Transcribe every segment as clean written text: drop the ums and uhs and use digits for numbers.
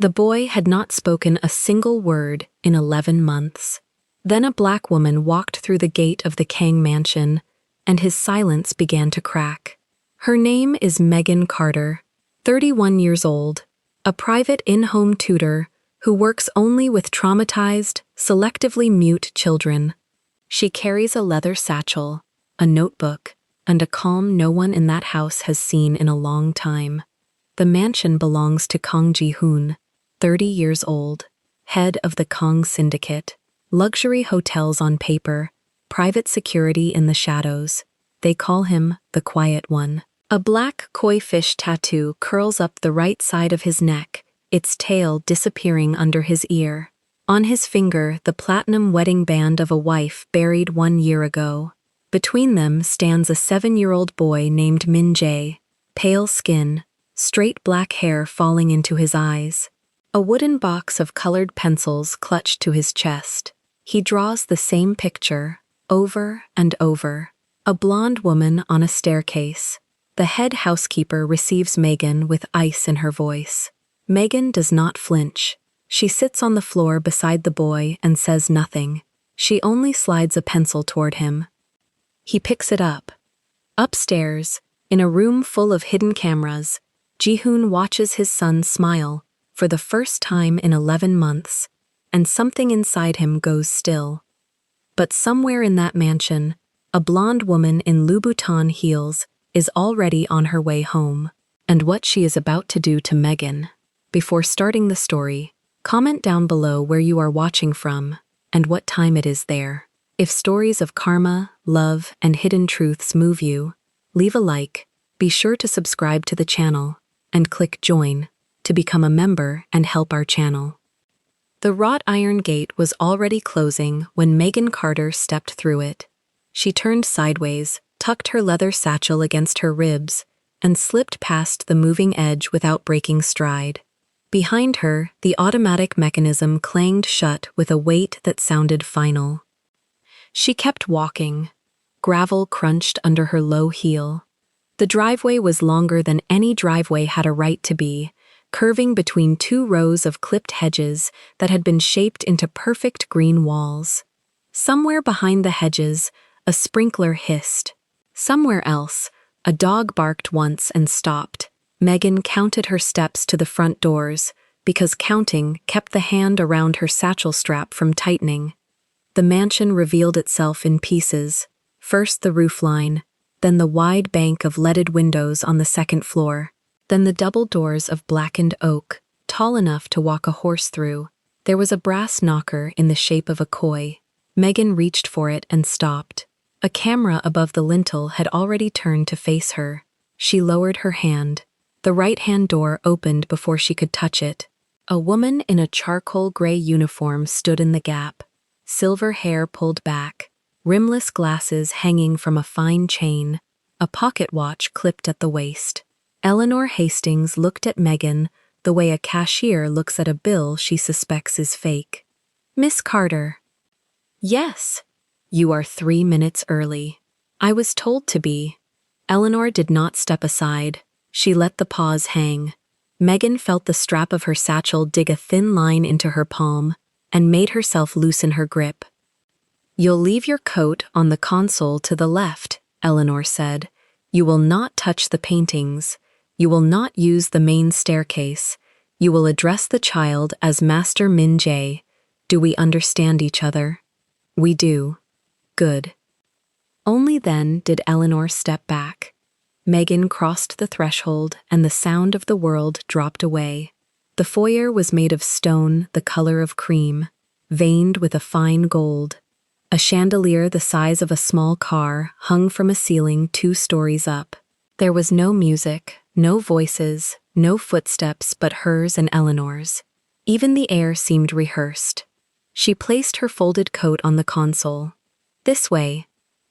The boy had not spoken a single word in 11 months. Then a black woman walked through the gate of the Kang mansion, and his silence began to crack. Her name is Megan Carter, 31 years old, a private in-home tutor who works only with traumatized, selectively mute children. She carries a leather satchel, a notebook, and a calm no one in that house has seen in a long time. The mansion belongs to Kang Ji-hoon, 30 years old, head of the Kang Syndicate. Luxury hotels on paper, private security in the shadows. They call him the Quiet One. A black koi fish tattoo curls up the right side of his neck, its tail disappearing under his ear. On his finger, the platinum wedding band of a wife buried 1 year ago. Between them stands a 7-year-old boy named Min Jae, pale skin, straight black hair falling into his eyes. A wooden box of colored pencils clutched to his chest. He draws the same picture, over and over. A blonde woman on a staircase. The head housekeeper receives Megan with ice in her voice. Megan does not flinch. She sits on the floor beside the boy and says nothing. She only slides a pencil toward him. He picks it up. Upstairs, in a room full of hidden cameras, Ji-hoon watches his son smile, for the first time in 11 months, and something inside him goes still. But somewhere in that mansion, a blonde woman in Louboutin heels is already on her way home. And what she is about to do to Megan. Before starting the story, comment down below where you are watching from and what time it is there. If stories of karma, love, and hidden truths move you, leave a like, be sure to subscribe to the channel, and click join to become a member and help our channel. The wrought iron gate was already closing when Megan Carter stepped through it. She turned sideways, tucked her leather satchel against her ribs, and slipped past the moving edge without breaking stride. Behind her, the automatic mechanism clanged shut with a weight that sounded final. She kept walking. Gravel crunched under her low heel. The driveway was longer than any driveway had a right to be, curving between 2 rows of clipped hedges that had been shaped into perfect green walls. Somewhere behind the hedges, a sprinkler hissed. Somewhere else, a dog barked once and stopped. Megan counted her steps to the front doors, because counting kept the hand around her satchel strap from tightening. The mansion revealed itself in pieces, first the roofline, then the wide bank of leaded windows on the second floor. Then the double doors of blackened oak, tall enough to walk a horse through. There was a brass knocker in the shape of a koi. Megan reached for it and stopped. A camera above the lintel had already turned to face her. She lowered her hand. The right-hand door opened before she could touch it. A woman in a charcoal gray uniform stood in the gap. Silver hair pulled back, rimless glasses hanging from a fine chain, a pocket watch clipped at the waist. Eleanor Hastings looked at Megan the way a cashier looks at a bill she suspects is fake. "Miss Carter." "Yes. You are 3 minutes early." "I was told to be." Eleanor did not step aside. She let the pause hang. Megan felt the strap of her satchel dig a thin line into her palm and made herself loosen her grip. "You'll leave your coat on the console to the left," Eleanor said. "You will not touch the paintings. You will not use the main staircase. You will address the child as Master Min Jae. Do we understand each other?" "We do." "Good." Only then did Eleanor step back. Megan crossed the threshold and the sound of the world dropped away. The foyer was made of stone the color of cream, veined with a fine gold. A chandelier the size of a small car hung from a ceiling 2 stories up. There was no music, no voices, no footsteps but hers and Eleanor's. Even the air seemed rehearsed. She placed her folded coat on the console. "This way."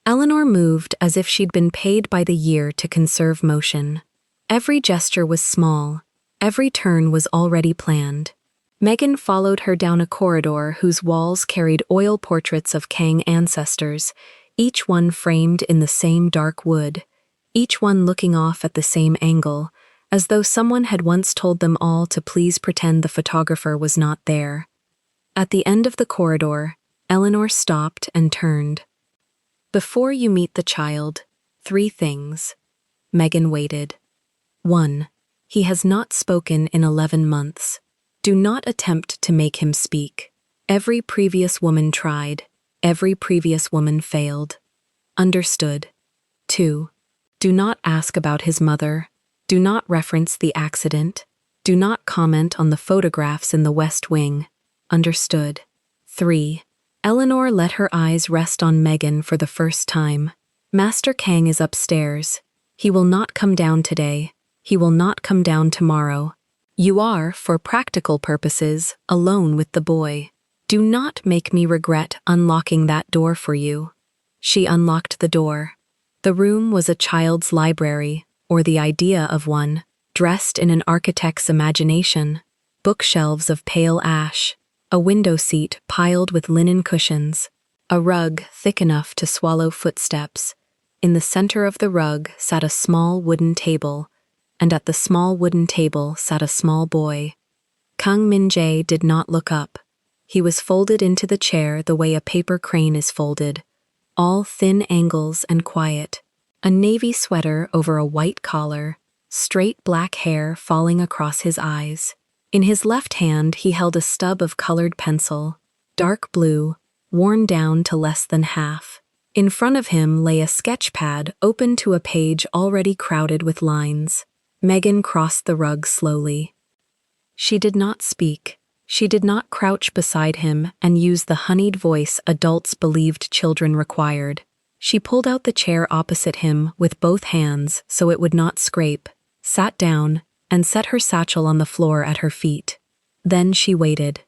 Eleanor moved as if she'd been paid by the year to conserve motion. Every gesture was small. Every turn was already planned. Megan followed her down a corridor whose walls carried oil portraits of Kang ancestors, each one framed in the same dark wood, each one looking off at the same angle, as though someone had once told them all to please pretend the photographer was not there. At the end of the corridor, Eleanor stopped and turned. Before you meet the child, 3 things. Megan waited. 1. He has not spoken in 11 months. Do not attempt to make him speak. Every previous woman tried. Every previous woman failed. Understood. 2. Do not ask about his mother. Do not reference the accident. Do not comment on the photographs in the West Wing. Understood. 3. Eleanor let her eyes rest on Megan for the first time. Master Kang is upstairs. He will not come down today. He will not come down tomorrow. You are, for practical purposes, alone with the boy. Do not make me regret unlocking that door for you. She unlocked the door. The room was a child's library, or the idea of one, dressed in an architect's imagination. Bookshelves of pale ash, a window seat piled with linen cushions, a rug thick enough to swallow footsteps. In the center of the rug sat a small wooden table, and at the small wooden table sat a small boy. Kang Min-jae did not look up. He was folded into the chair the way a paper crane is folded, all thin angles and quiet. A navy sweater over a white collar, straight black hair falling across his eyes. In his left hand he held a stub of colored pencil, dark blue, worn down to less than half. In front of him lay a sketch pad open to a page already crowded with lines. Megan crossed the rug slowly. She did not speak. She did not crouch beside him and use the honeyed voice adults believed children required. She pulled out the chair opposite him with both hands so it would not scrape, sat down, and set her satchel on the floor at her feet. Then she waited.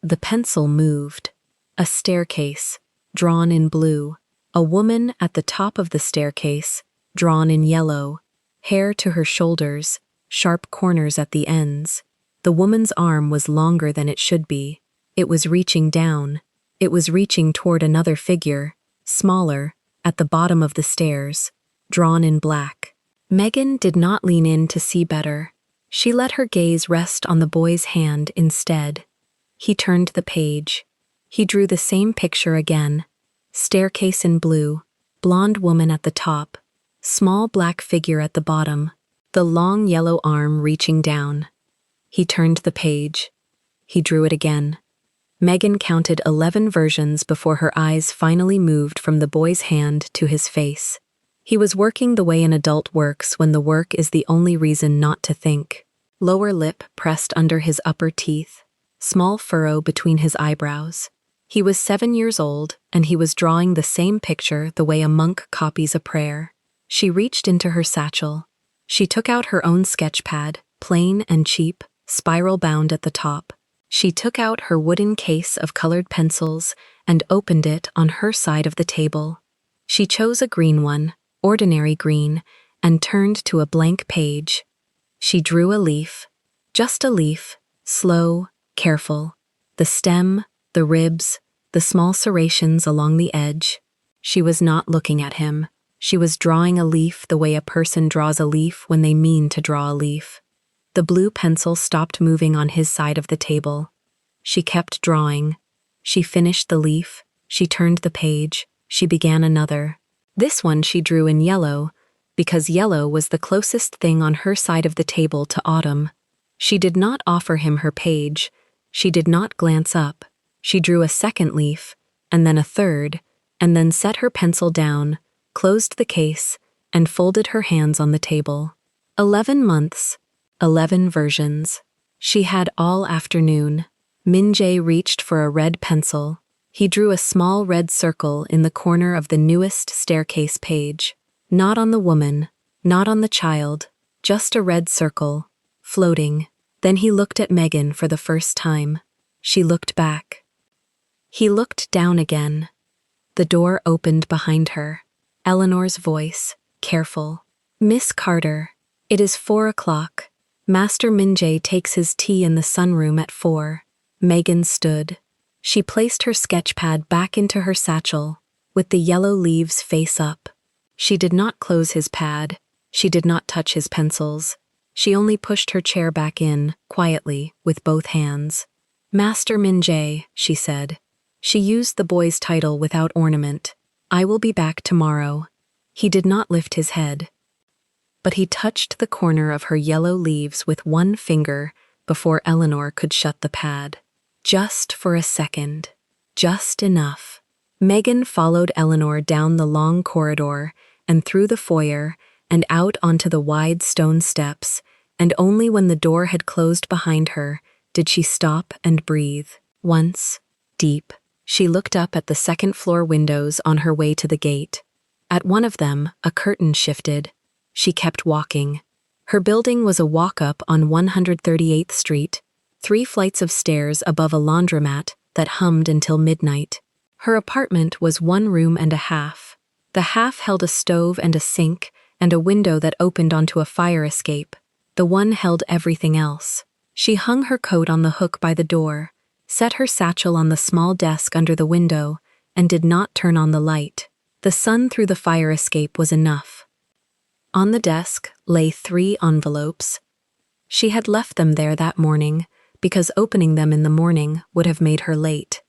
The pencil moved. A staircase, drawn in blue. A woman at the top of the staircase, drawn in yellow. Hair to her shoulders, sharp corners at the ends. The woman's arm was longer than it should be. It was reaching down. It was reaching toward another figure, smaller, at the bottom of the stairs, drawn in black. Megan did not lean in to see better. She let her gaze rest on the boy's hand instead. He turned the page. He drew the same picture again. Staircase in blue, blonde woman at the top, small black figure at the bottom, the long yellow arm reaching down. He turned the page. He drew it again. Megan counted 11 versions before her eyes finally moved from the boy's hand to his face. He was working the way an adult works when the work is the only reason not to think. Lower lip pressed under his upper teeth, small furrow between his eyebrows. He was 7 years old, and he was drawing the same picture the way a monk copies a prayer. She reached into her satchel. She took out her own sketch pad, plain and cheap, spiral-bound at the top. She took out her wooden case of colored pencils and opened it on her side of the table. She chose a green one, ordinary green, and turned to a blank page. She drew a leaf, just a leaf, slow, careful. The stem, the ribs, the small serrations along the edge. She was not looking at him. She was drawing a leaf the way a person draws a leaf when they mean to draw a leaf. The blue pencil stopped moving on his side of the table. She kept drawing. She finished the leaf. She turned the page. She began another. This one she drew in yellow, because yellow was the closest thing on her side of the table to autumn. She did not offer him her page. She did not glance up. She drew a second leaf, and then a third, and then set her pencil down, closed the case, and folded her hands on the table. 11 months. 11 versions. She had all afternoon. Min-jae reached for a red pencil. He drew a small red circle in the corner of the newest staircase page. Not on the woman, not on the child, just a red circle, floating. Then he looked at Megan for the first time. She looked back. He looked down again. The door opened behind her. Eleanor's voice, careful. Miss Carter, it is 4 o'clock. Master Min-jae takes his tea in the sunroom at 4. Megan stood. She placed her sketch pad back into her satchel, with the yellow leaves face up. She did not close his pad. She did not touch his pencils. She only pushed her chair back in, quietly, with both hands. Master Min-jae, she said. She used the boy's title without ornament. I will be back tomorrow. He did not lift his head. But he touched the corner of her yellow leaves with one finger before Eleanor could shut the pad. Just for a second. Just enough. Megan followed Eleanor down the long corridor and through the foyer and out onto the wide stone steps, and only when the door had closed behind her did she stop and breathe. Once, deep, she looked up at the second-floor windows on her way to the gate. At one of them, a curtain shifted. She kept walking. Her building was a walk-up on 138th Street, 3 flights of stairs above a laundromat that hummed until midnight. Her apartment was 1 room and a half. The half held a stove and a sink and a window that opened onto a fire escape. The one held everything else. She hung her coat on the hook by the door, set her satchel on the small desk under the window, and did not turn on the light. The sun through the fire escape was enough. On the desk lay 3 envelopes. She had left them there that morning because opening them in the morning would have made her late.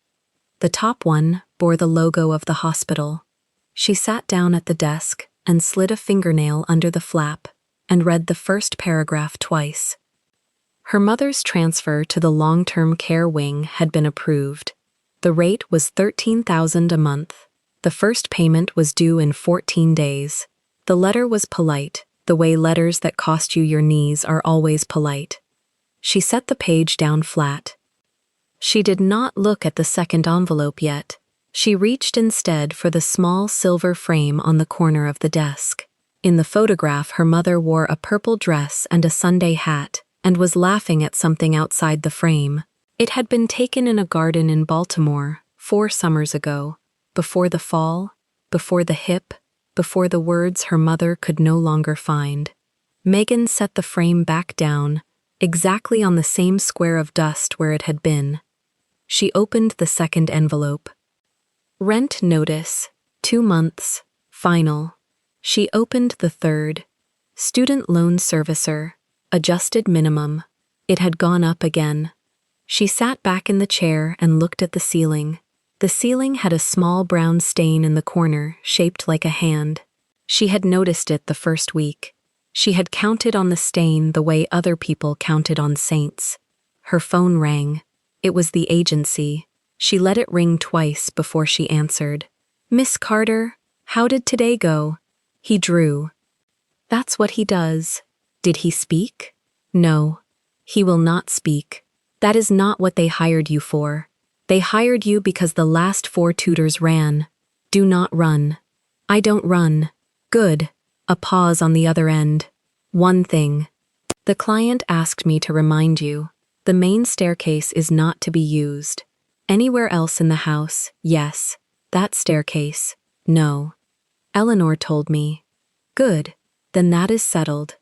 The top one bore the logo of the hospital. She sat down at the desk and slid a fingernail under the flap and read the first paragraph twice. Her mother's transfer to the long-term care wing had been approved. The rate was $13,000 a month. The first payment was due in 14 days. The letter was polite, the way letters that cost you your knees are always polite. She set the page down flat. She did not look at the second envelope yet. She reached instead for the small silver frame on the corner of the desk. In the photograph, her mother wore a purple dress and a Sunday hat and was laughing at something outside the frame. It had been taken in a garden in Baltimore 4 summers ago, before the fall, before the hip, before the words her mother could no longer find. Megan set the frame back down, exactly on the same square of dust where it had been. She opened the second envelope. Rent notice, 2 months, final. She opened the third. Student loan servicer, adjusted minimum. It had gone up again. She sat back in the chair and looked at the ceiling. The ceiling had a small brown stain in the corner, shaped like a hand. She had noticed it the first week. She had counted on the stain the way other people counted on saints. Her phone rang. It was the agency. She let it ring twice before she answered. Miss Carter, how did today go? He drew. That's what he does. Did he speak? No. He will not speak. That is not what they hired you for. They hired you because the last 4 tutors ran. Do not run. I don't run. Good. A pause on the other end. One thing. The client asked me to remind you. The main staircase is not to be used. Anywhere else in the house, yes. That staircase, no. Eleanor told me. Good. Then that is settled.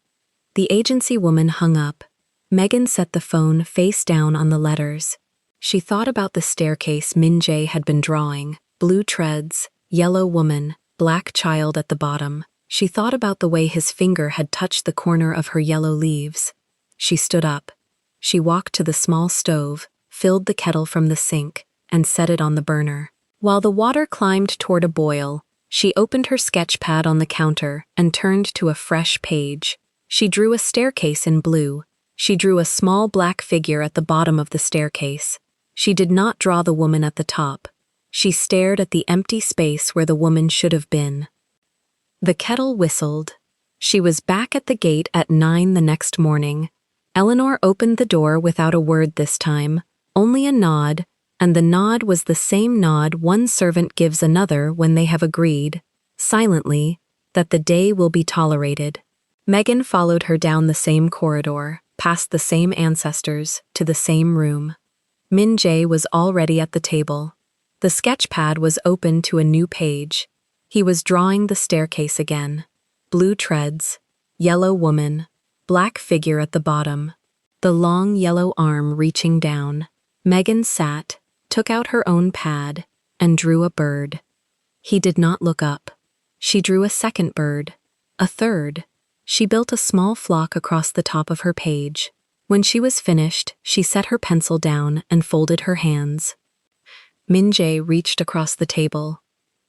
The agency woman hung up. Megan set the phone face down on the letters. She thought about the staircase Min-jae had been drawing. Blue treads, yellow woman, black child at the bottom. She thought about the way his finger had touched the corner of her yellow leaves. She stood up. She walked to the small stove, filled the kettle from the sink, and set it on the burner. While the water climbed toward a boil, she opened her sketch pad on the counter and turned to a fresh page. She drew a staircase in blue. She drew a small black figure at the bottom of the staircase. She did not draw the woman at the top. She stared at the empty space where the woman should have been. The kettle whistled. She was back at the gate at 9 the next morning. Eleanor opened the door without a word this time, only a nod, and the nod was the same nod one servant gives another when they have agreed, silently, that the day will be tolerated. Megan followed her down the same corridor, past the same ancestors, to the same room. Min-jae was already at the table. The sketch pad was open to a new page. He was drawing the staircase again. Blue treads, yellow woman, black figure at the bottom, the long yellow arm reaching down. Megan sat, took out her own pad, and drew a bird. He did not look up. She drew a second bird, a third. She built a small flock across the top of her page. When she was finished, she set her pencil down and folded her hands. Min-jae reached across the table.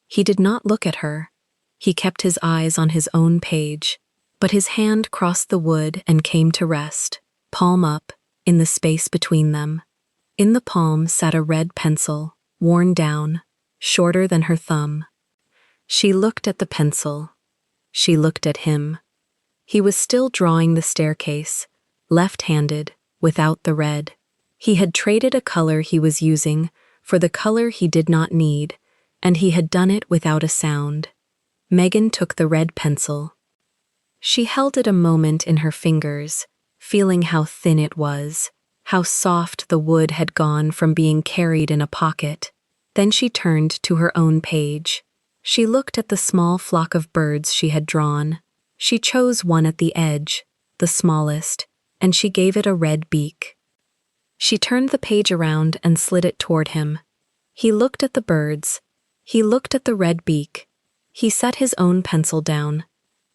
He did not look at her. He kept his eyes on his own page, but his hand crossed the wood and came to rest, palm up, in the space between them. In the palm sat a red pencil, worn down, shorter than her thumb. She looked at the pencil. She looked at him. He was still drawing the staircase, left-handed, without the red. He had traded a color he was using for the color he did not need, and he had done it without a sound. Megan took the red pencil. She held it a moment in her fingers, feeling how thin it was, how soft the wood had gone from being carried in a pocket. Then she turned to her own page. She looked at the small flock of birds she had drawn. She chose one at the edge, the smallest, and she gave it a red beak. She turned the page around and slid it toward him. He looked at the birds. He looked at the red beak. He set his own pencil down.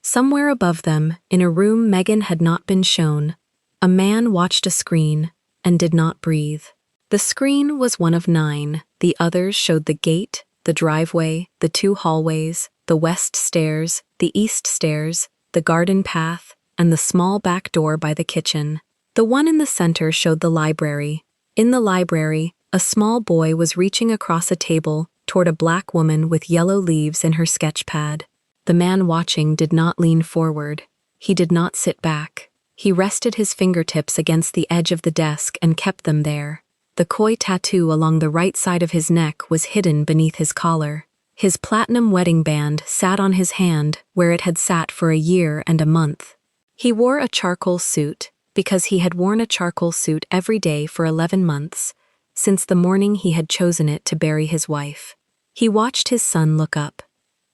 Somewhere above them, in a room Megan had not been shown, a man watched a screen and did not breathe. The screen was one of 9. The others showed the gate, the driveway, the 2 hallways, the west stairs, the east stairs, the garden path, and the small back door by the kitchen. The one in the center showed the library. In the library, a small boy was reaching across a table toward a black woman with yellow leaves in her sketch pad. The man watching did not lean forward. He did not sit back. He rested his fingertips against the edge of the desk and kept them there. The koi tattoo along the right side of his neck was hidden beneath his collar. His platinum wedding band sat on his hand where it had sat for a year and a month. He wore a charcoal suit because he had worn a charcoal suit every day for 11 months, since the morning he had chosen it to bury his wife. He watched his son look up.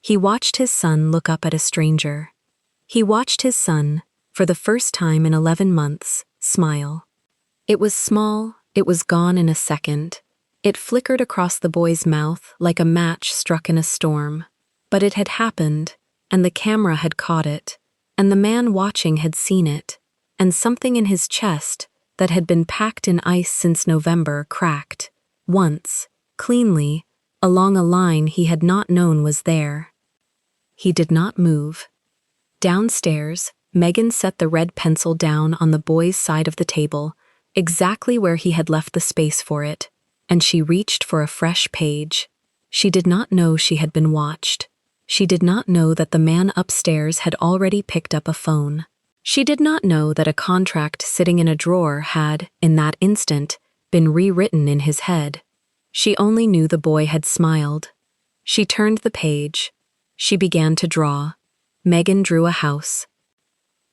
He watched his son look up at a stranger. He watched his son, for the first time in 11 months, smile. It was small, it was gone in a second. It flickered across the boy's mouth like a match struck in a storm. But it had happened, and the camera had caught it, and the man watching had seen it, and something in his chest that had been packed in ice since November cracked, once, cleanly, along a line he had not known was there. He did not move. Downstairs, Megan set the red pencil down on the boy's side of the table, exactly where he had left the space for it, and she reached for a fresh page. She did not know she had been watched. She did not know that the man upstairs had already picked up a phone. She did not know that a contract sitting in a drawer had, in that instant, been rewritten in his head. She only knew the boy had smiled. She turned the page. She began to draw. Megan drew a house.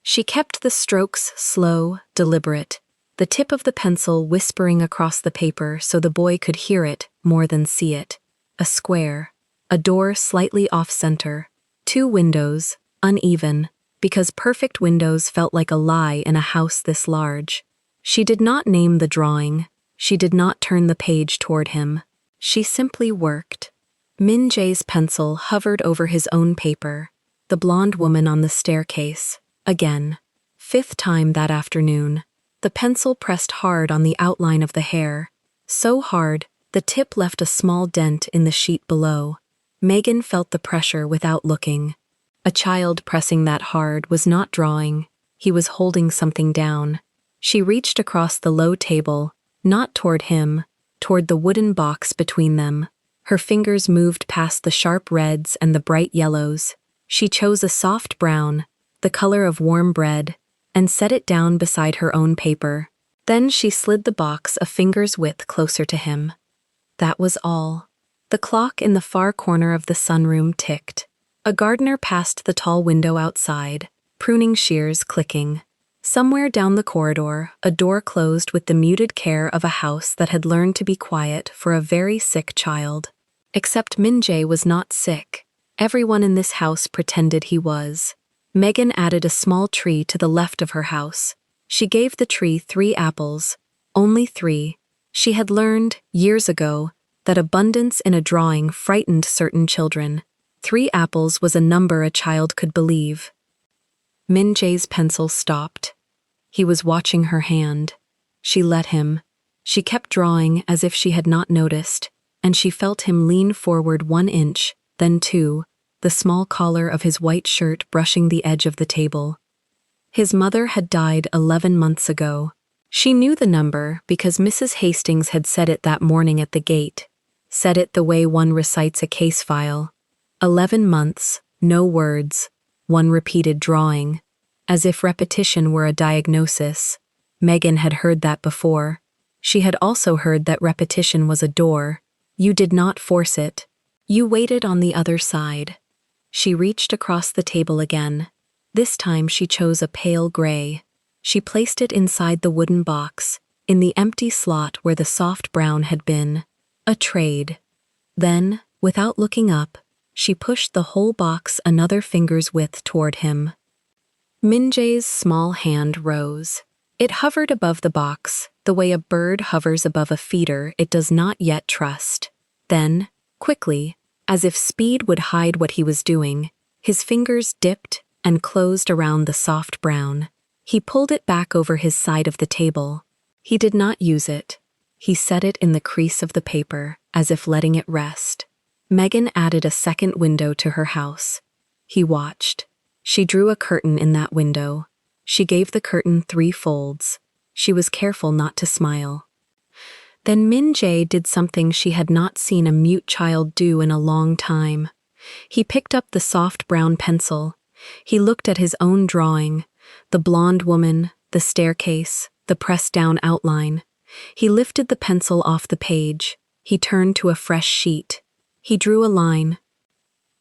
She kept the strokes slow, deliberate, the tip of the pencil whispering across the paper so the boy could hear it more than see it. A square, a door slightly off-center, 2 windows, uneven, because perfect windows felt like a lie in a house this large. She did not name the drawing. She did not turn the page toward him. She simply worked. Min-jae's pencil hovered over his own paper. The blonde woman on the staircase. Again. 5th time that afternoon. The pencil pressed hard on the outline of the hair. So hard, the tip left a small dent in the sheet below. Megan felt the pressure without looking. A child pressing that hard was not drawing. He was holding something down. She reached across the low table, not toward him, toward the wooden box between them. Her fingers moved past the sharp reds and the bright yellows. She chose a soft brown, the color of warm bread, and set it down beside her own paper. Then she slid the box a finger's width closer to him. That was all. The clock in the far corner of the sunroom ticked. A gardener passed the tall window outside, pruning shears clicking. Somewhere down the corridor, a door closed with the muted care of a house that had learned to be quiet for a very sick child. Except Min-jae was not sick. Everyone in this house pretended he was. Megan added a small tree to the left of her house. She gave the tree 3 apples. Only 3. She had learned, years ago, that abundance in a drawing frightened certain children. 3 apples was a number a child could believe. Min Jae's pencil stopped. He was watching her hand. She let him. She kept drawing as if she had not noticed, and she felt him lean forward 1 inch, then 2, the small collar of his white shirt brushing the edge of the table. His mother had died 11 months ago. She knew the number because Mrs. Hastings had said it that morning at the gate, said it the way one recites a case file. 11 months, no words, one repeated drawing, as if repetition were a diagnosis. Megan had heard that before. She had also heard that repetition was a door. You did not force it. You waited on the other side. She reached across the table again. This time she chose a pale gray. She placed it inside the wooden box, in the empty slot where the soft brown had been. A trade. Then, without looking up, she pushed the whole box another finger's width toward him. Min Jae's small hand rose. It hovered above the box, the way a bird hovers above a feeder it does not yet trust. Then, quickly, as if speed would hide what he was doing, his fingers dipped and closed around the soft brown. He pulled it back over his side of the table. He did not use it. He set it in the crease of the paper, as if letting it rest. Megan added a second window to her house. He watched. She drew a curtain in that window. She gave the curtain 3 folds. She was careful not to smile. Then Min Jae did something she had not seen a mute child do in a long time. He picked up the soft brown pencil. He looked at his own drawing, the blonde woman, the staircase, the pressed-down outline. He lifted the pencil off the page. He turned to a fresh sheet. He drew a line.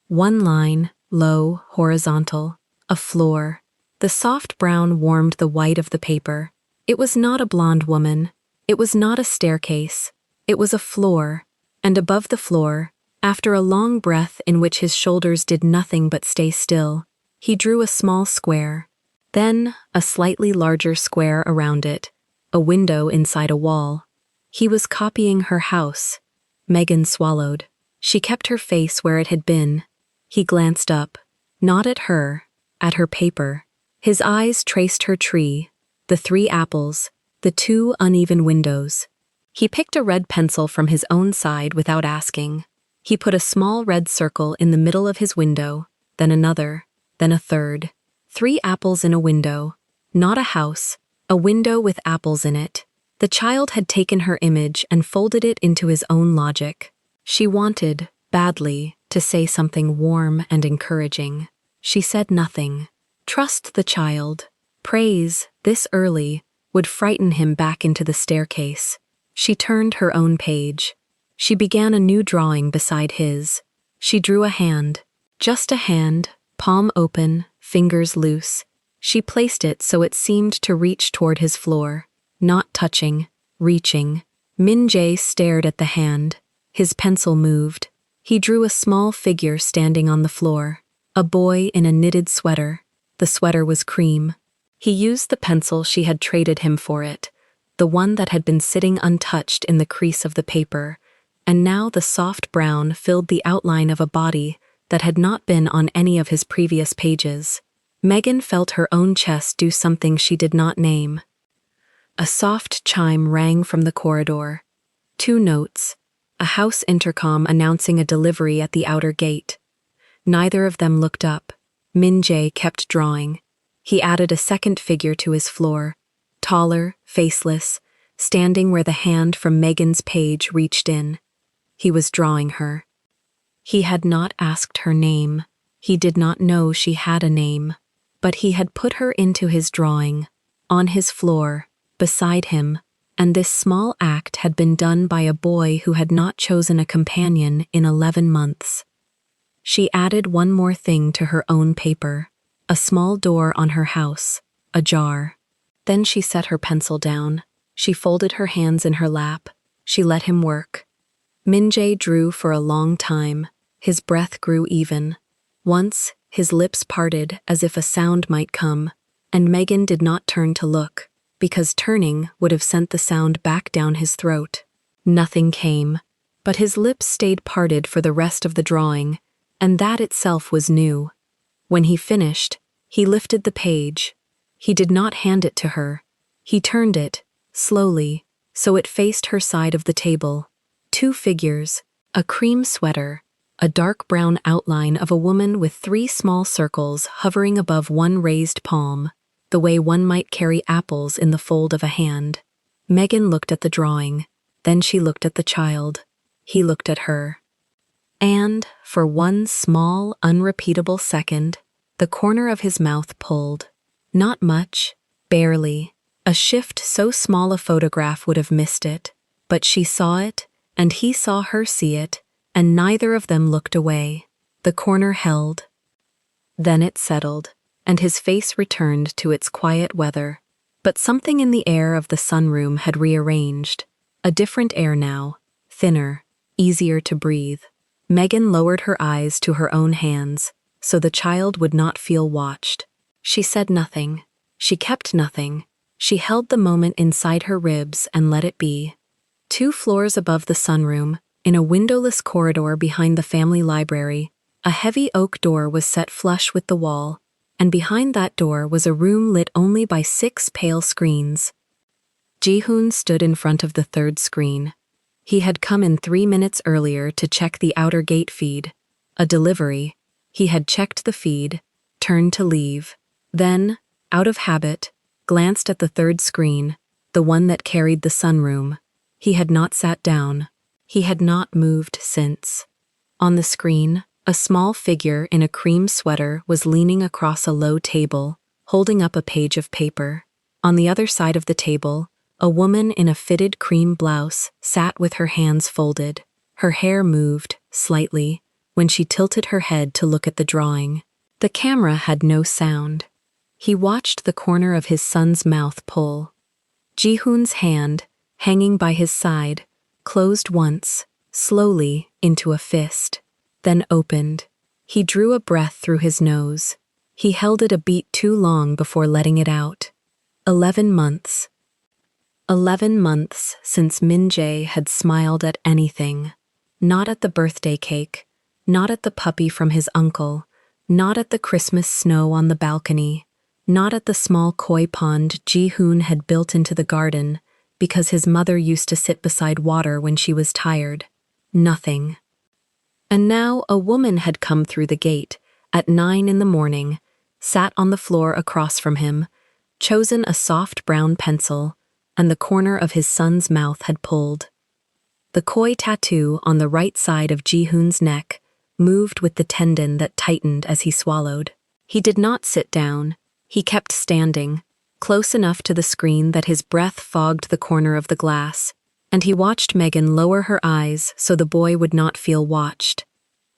1 line, low, horizontal, a floor. The soft brown warmed the white of the paper. It was not a blonde woman. It was not a staircase. It was a floor, and above the floor, after a long breath in which his shoulders did nothing but stay still, he drew a small square, then a slightly larger square around it, a window inside a wall. He was copying her house. Megan swallowed. She kept her face where it had been. He glanced up, not at her, at her paper. His eyes traced her tree, the 3 apples, the 2 uneven windows. He picked a red pencil from his own side without asking. He put a small red circle in the middle of his window, then another, then a third. 3 apples in a window. Not a house, a window with apples in it. The child had taken her image and folded it into his own logic. She wanted, badly, to say something warm and encouraging. She said nothing. Trust the child. Praise, this early, would frighten him back into the staircase. She turned her own page. She began a new drawing beside his. She drew a hand. Just a hand, palm open, fingers loose. She placed it so it seemed to reach toward his floor. Not touching, reaching. Min Jae stared at the hand. His pencil moved. He drew a small figure standing on the floor. A boy in a knitted sweater. The sweater was cream. He used the pencil she had traded him for it, the one that had been sitting untouched in the crease of the paper, and now the soft brown filled the outline of a body that had not been on any of his previous pages. Megan felt her own chest do something she did not name. A soft chime rang from the corridor. 2 notes, a house intercom announcing a delivery at the outer gate. Neither of them looked up. Min Jae kept drawing. He added a second figure to his floor, taller, faceless, standing where the hand from Megan's page reached in. He was drawing her. He had not asked her name. He did not know she had a name. But he had put her into his drawing, on his floor, beside him, and this small act had been done by a boy who had not chosen a companion in 11 months. She added one more thing to her own paper, a small door on her house, ajar. Then she set her pencil down. She folded her hands in her lap. She let him work. Min Jae drew for a long time. His breath grew even. Once, his lips parted as if a sound might come, and Megan did not turn to look, because turning would have sent the sound back down his throat. Nothing came, but his lips stayed parted for the rest of the drawing, and that itself was new. When he finished, He lifted the page. He did not hand it to her. He turned it, slowly, so it faced her side of the table. Two figures, a cream sweater, a dark brown outline of a woman with 3 small circles hovering above one raised palm, the way one might carry apples in the fold of a hand. Megan looked at the drawing, then she looked at the child. He looked at her. And, for one small, unrepeatable second, the corner of his mouth pulled. Not much, barely. A shift so small a photograph would have missed it, but she saw it, and he saw her see it, and neither of them looked away. The corner held. Then it settled, and his face returned to its quiet weather. But something in the air of the sunroom had rearranged. A different air now, thinner, easier to breathe. Megan lowered her eyes to her own hands, so the child would not feel watched. She said nothing. She kept nothing. She held the moment inside her ribs and let it be. 2 floors above the sunroom, in a windowless corridor behind the family library, a heavy oak door was set flush with the wall, and behind that door was a room lit only by 6 pale screens. Ji-hoon stood in front of the 3rd screen. He had come in 3 minutes earlier to check the outer gate feed. A delivery. He had checked the feed, turned to leave. Then, out of habit, glanced at the 3rd screen, the one that carried the sunroom. He had not sat down. He had not moved since. On the screen, a small figure in a cream sweater was leaning across a low table, holding up a page of paper. On the other side of the table, a woman in a fitted cream blouse sat with her hands folded. Her hair moved, slightly, when she tilted her head to look at the drawing. The camera had no sound. He watched the corner of his son's mouth pull. Ji-hoon's hand, hanging by his side, closed once, slowly, into a fist, then opened. He drew a breath through his nose. He held it a beat too long before letting it out. 11 months. 11 months since Min-jae had smiled at anything. Not at the birthday cake, not at the puppy from his uncle, not at the Christmas snow on the balcony, not at the small koi pond Ji-hoon had built into the garden because his mother used to sit beside water when she was tired. Nothing. And now a woman had come through the gate at 9 in the morning, sat on the floor across from him, chosen a soft brown pencil, and the corner of his son's mouth had pulled. The koi tattoo on the right side of Ji-hoon's neck moved with the tendon that tightened as he swallowed. He did not sit down. He kept standing, close enough to the screen that his breath fogged the corner of the glass, and he watched Megan lower her eyes so the boy would not feel watched.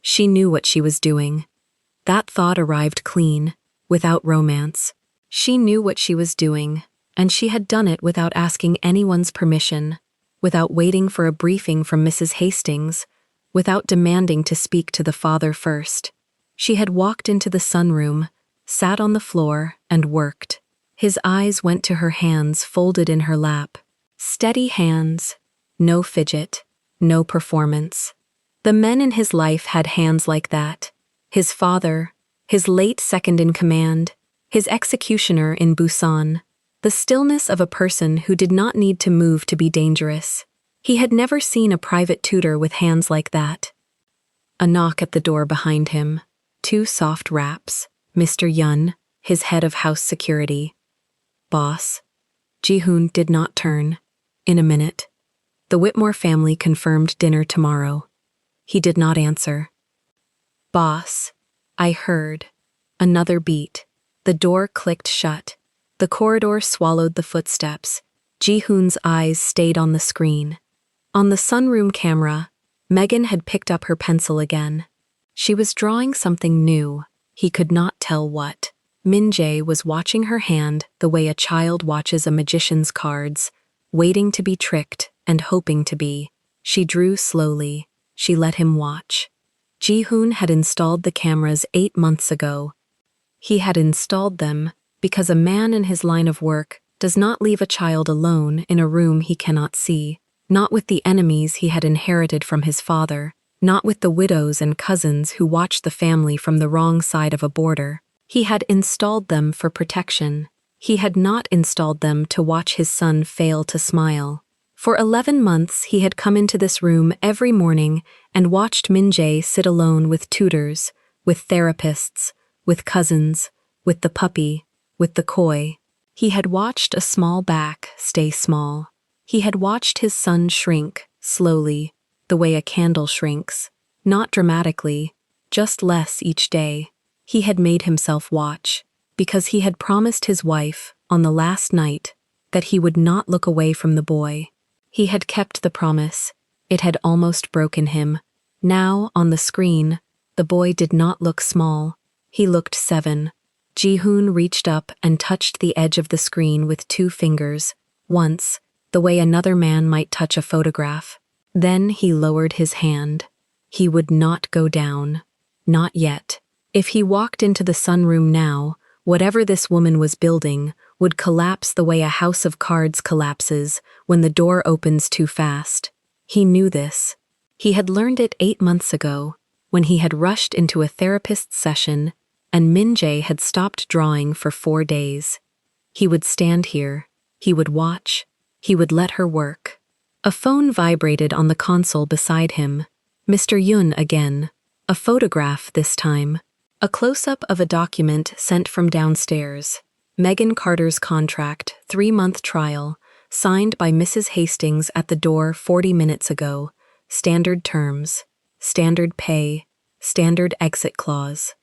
She knew what she was doing. That thought arrived clean, without romance. She knew what she was doing, and she had done it without asking anyone's permission, without waiting for a briefing from Mrs. Hastings, without demanding to speak to the father first. She had walked into the sunroom, sat on the floor, and worked. His eyes went to her hands folded in her lap. Steady hands, no fidget, no performance. The men in his life had hands like that. His father, his late second-in-command, his executioner in Busan. The stillness of a person who did not need to move to be dangerous. He had never seen a private tutor with hands like that. A knock at the door behind him. 2 soft raps. Mr. Yun, his head of house security. Boss. Ji-hoon did not turn. In a minute. The Whitmore family confirmed dinner tomorrow. He did not answer. Boss. I heard. Another beat. The door clicked shut. The corridor swallowed the footsteps. Ji-hoon's eyes stayed on the screen. On the sunroom camera, Megan had picked up her pencil again. She was drawing something new. He could not tell what. Min-jae was watching her hand the way a child watches a magician's cards, waiting to be tricked and hoping to be. She drew slowly. She let him watch. Ji-hoon had installed the cameras 8 months ago. He had installed them because a man in his line of work does not leave a child alone in a room he cannot see, not with the enemies he had inherited from his father, not with the widows and cousins who watched the family from the wrong side of a border. He had installed them for protection. He had not installed them to watch his son fail to smile. For 11 months he had come into this room every morning and watched Min-jae sit alone with tutors, with therapists, with cousins, with the puppy, with the koi. He had watched a small back stay small. He had watched his son shrink, slowly, the way a candle shrinks. Not dramatically, just less each day. He had made himself watch, because he had promised his wife, on the last night, that he would not look away from the boy. He had kept the promise. It had almost broken him. Now, on the screen, the boy did not look small. He looked 7. Ji-hoon reached up and touched the edge of the screen with 2 fingers, once, the way another man might touch a photograph. Then he lowered his hand. He would not go down. Not yet. If he walked into the sunroom now, whatever this woman was building would collapse the way a house of cards collapses when the door opens too fast. He knew this. He had learned it 8 months ago, when he had rushed into a therapist's session and Min-jae had stopped drawing for 4 days. He would stand here. He would watch. He would let her work. A phone vibrated on the console beside him. Mr. Yun again. A photograph this time. A close-up of a document sent from downstairs. Megan Carter's contract, 3-month trial, signed by Mrs. Hastings at the door 40 minutes ago. Standard terms. Standard pay. Standard exit clause.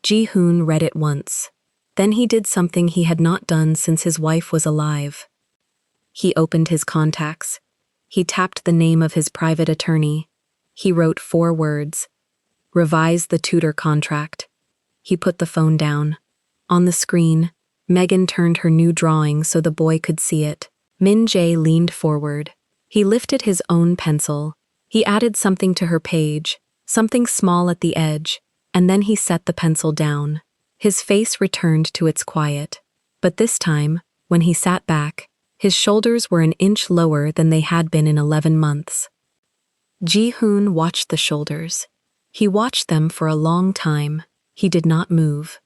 Ji-hoon read it once. Then he did something he had not done since his wife was alive. He opened his contacts. He tapped the name of his private attorney. He wrote 4 words. Revise the tutor contract. He put the phone down. On the screen, Megan turned her new drawing so the boy could see it. Min-jae leaned forward. He lifted his own pencil. He added something to her page, something small at the edge, and then he set the pencil down. His face returned to its quiet. But this time, when he sat back, his shoulders were an inch lower than they had been in 11 months. Ji-hoon watched the shoulders. He watched them for a long time. He did not move.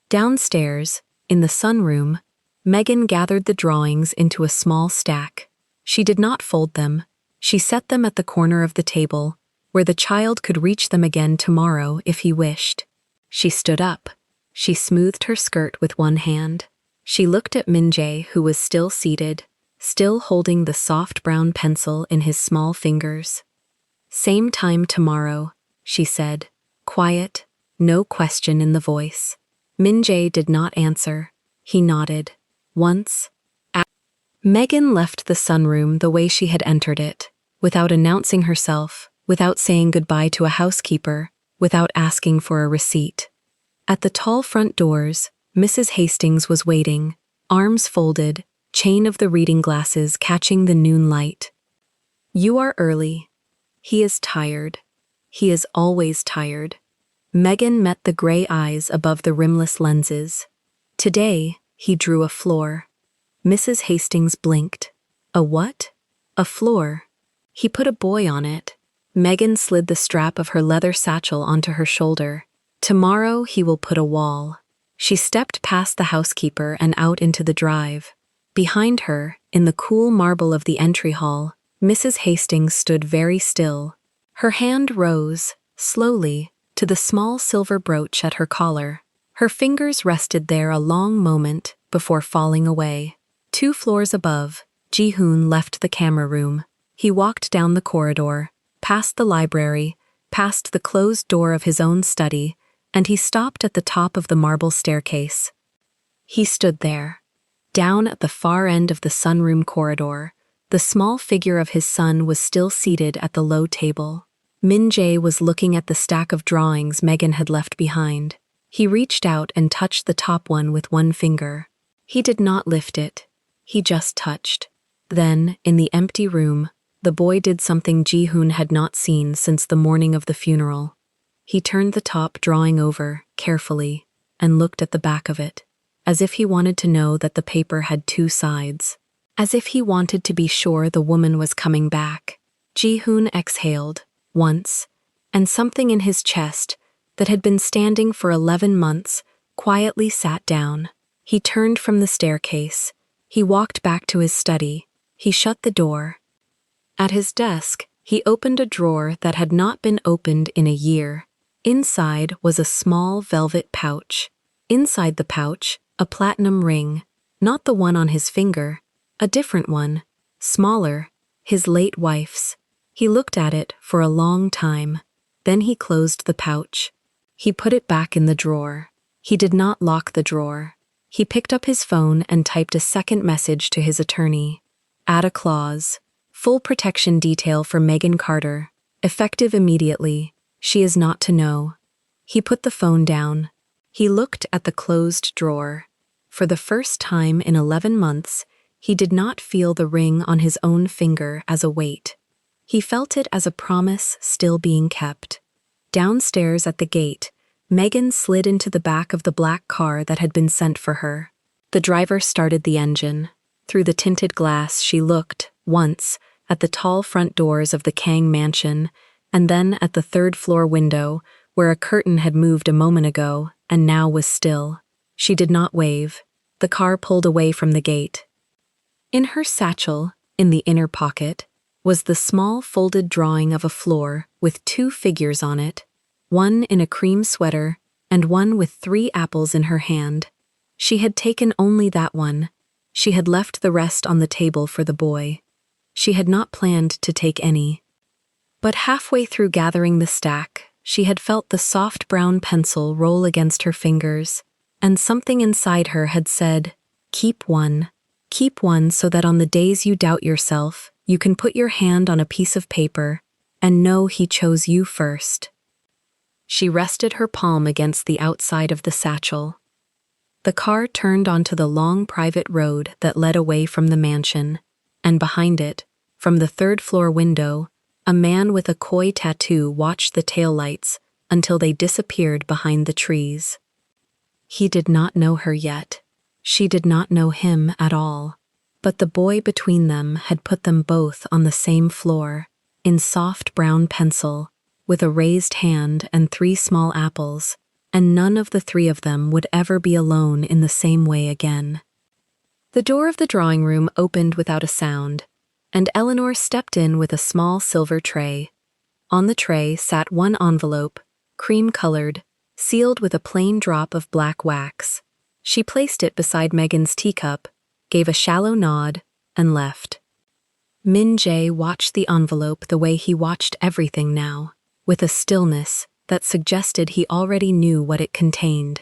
Downstairs, in the sunroom, Megan gathered the drawings into a small stack. She did not fold them. She set them at the corner of the table, where the child could reach them again tomorrow if he wished. She stood up. She smoothed her skirt with one hand. She looked at Min-jae, who was still seated, still holding the soft brown pencil in his small fingers. Same time tomorrow, she said, quiet, no question in the voice. Min-jae did not answer. He nodded. Once. Megan left the sunroom the way she had entered it, without announcing herself, without saying goodbye to a housekeeper, without asking for a receipt. At the tall front doors, Mrs. Hastings was waiting, arms folded, chain of the reading glasses catching the noon light. You are early. He is tired. He is always tired. Megan met the gray eyes above the rimless lenses. Today, he drew a floor. Mrs. Hastings blinked. A what? A floor. He put a boy on it. Megan slid the strap of her leather satchel onto her shoulder. Tomorrow he will put a wall. She stepped past the housekeeper and out into the drive. Behind her, in the cool marble of the entry hall, Mrs. Hastings stood very still. Her hand rose, slowly, to the small silver brooch at her collar. Her fingers rested there a long moment before falling away. 2 floors above, Ji-hoon left the camera room. He walked down the corridor, past the library, past the closed door of his own study, and he stopped at the top of the marble staircase. He stood there. Down at the far end of the sunroom corridor, the small figure of his son was still seated at the low table. Min-jae was looking at the stack of drawings Megan had left behind. He reached out and touched the top one with one finger. He did not lift it. He just touched. Then, in the empty room, the boy did something Ji-hoon had not seen since the morning of the funeral. He turned the top drawing over, carefully, and looked at the back of it, as if he wanted to know that the paper had 2 sides. As if he wanted to be sure the woman was coming back. Ji-hoon exhaled, once, and something in his chest, that had been standing for 11 months, quietly sat down. He turned from the staircase. He walked back to his study. He shut the door. At his desk, he opened a drawer that had not been opened in a year. Inside was a small velvet pouch. Inside the pouch, a platinum ring, not the one on his finger, a different one, smaller, his late wife's. He looked at it for a long time. Then he closed the pouch. He put it back in the drawer. He did not lock the drawer. He picked up his phone and typed a second message to his attorney. Add a clause. Full protection detail for Megan Carter. Effective immediately. She is not to know. He put the phone down. He looked at the closed drawer. For the first time in 11 months, he did not feel the ring on his own finger as a weight. He felt it as a promise still being kept. Downstairs at the gate, Megan slid into the back of the black car that had been sent for her. The driver started the engine. Through the tinted glass, she looked, once, at the tall front doors of the Kang mansion, and then at the third-floor window, where a curtain had moved a moment ago and now was still. She did not wave. The car pulled away from the gate. In her satchel, in the inner pocket, was the small folded drawing of a floor with 2 figures on it, one in a cream sweater and one with 3 apples in her hand. She had taken only that one. She had left the rest on the table for the boy. She had not planned to take any. But halfway through gathering the stack, she had felt the soft brown pencil roll against her fingers, and something inside her had said, "Keep one. Keep one so that on the days you doubt yourself, you can put your hand on a piece of paper and know he chose you first." She rested her palm against the outside of the satchel. The car turned onto the long private road that led away from the mansion, and behind it, from the third-floor window, a man with a koi tattoo watched the taillights until they disappeared behind the trees. He did not know her yet. She did not know him at all. But the boy between them had put them both on the same floor, in soft brown pencil, with a raised hand and 3 small apples, and none of the 3 of them would ever be alone in the same way again. The door of the drawing room opened without a sound, and Eleanor stepped in with a small silver tray. On the tray sat one envelope, cream-colored, sealed with a plain drop of black wax. She placed it beside Megan's teacup, gave a shallow nod, and left. Min Jae watched the envelope the way he watched everything now, with a stillness that suggested he already knew what it contained.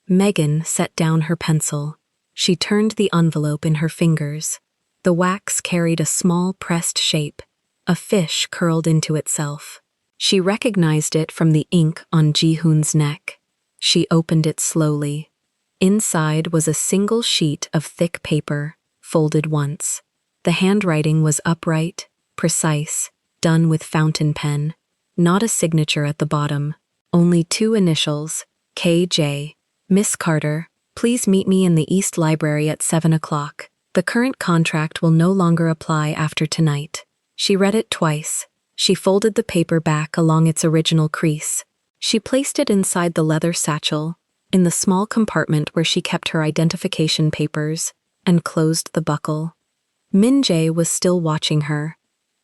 Megan set down her pencil. She turned the envelope in her fingers. The wax carried a small pressed shape, a fish curled into itself. She recognized it from the ink on Ji-hoon's neck. She opened it slowly. Inside was a single sheet of thick paper, folded once. The handwriting was upright, precise, done with fountain pen. Not a signature at the bottom, only 2 initials, K.J. Miss Carter, please meet me in the East Library at 7 o'clock. The current contract will no longer apply after tonight. She read it twice. She folded the paper back along its original crease. She placed it inside the leather satchel, in the small compartment where she kept her identification papers, and closed the buckle. Min Jae was still watching her.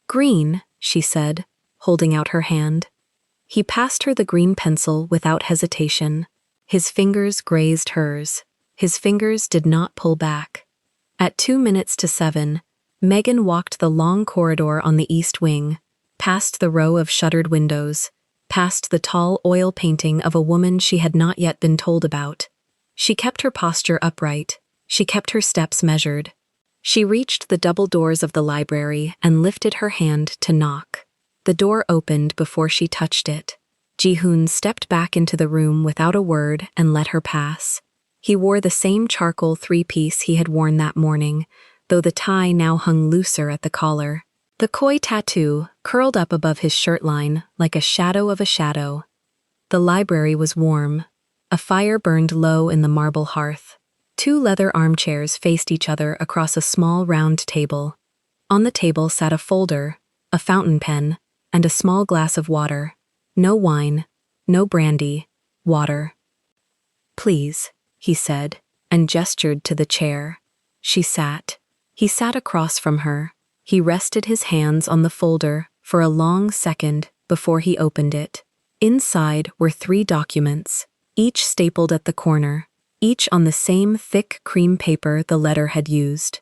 "Green," she said, holding out her hand. He passed her the green pencil without hesitation. His fingers grazed hers. His fingers did not pull back. At 2 minutes to 7, Megan walked the long corridor on the east wing, past the row of shuttered windows, past the tall oil painting of a woman she had not yet been told about. She kept her posture upright. She kept her steps measured. She reached the double doors of the library and lifted her hand to knock. The door opened before she touched it. Ji-hoon stepped back into the room without a word and let her pass. He wore the same charcoal 3-piece he had worn that morning, though the tie now hung looser at the collar. The koi tattoo curled up above his shirt line like a shadow of a shadow. The library was warm. A fire burned low in the marble hearth. 2 leather armchairs faced each other across a small round table. On the table sat a folder, a fountain pen, and a small glass of water. No wine, no brandy, water. "Please," he said, and gestured to the chair. She sat. He sat across from her. He rested his hands on the folder for a long second before he opened it. Inside were 3 documents, each stapled at the corner, each on the same thick cream paper the letter had used.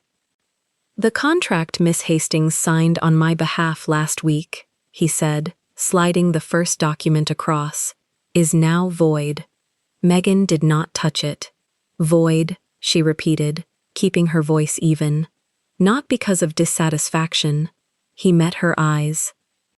"The contract Miss Hastings signed on my behalf last week," he said, sliding the first document across, "is now void." Megan did not touch it. "Void," she repeated, keeping her voice even. Not because of dissatisfaction. He met her eyes.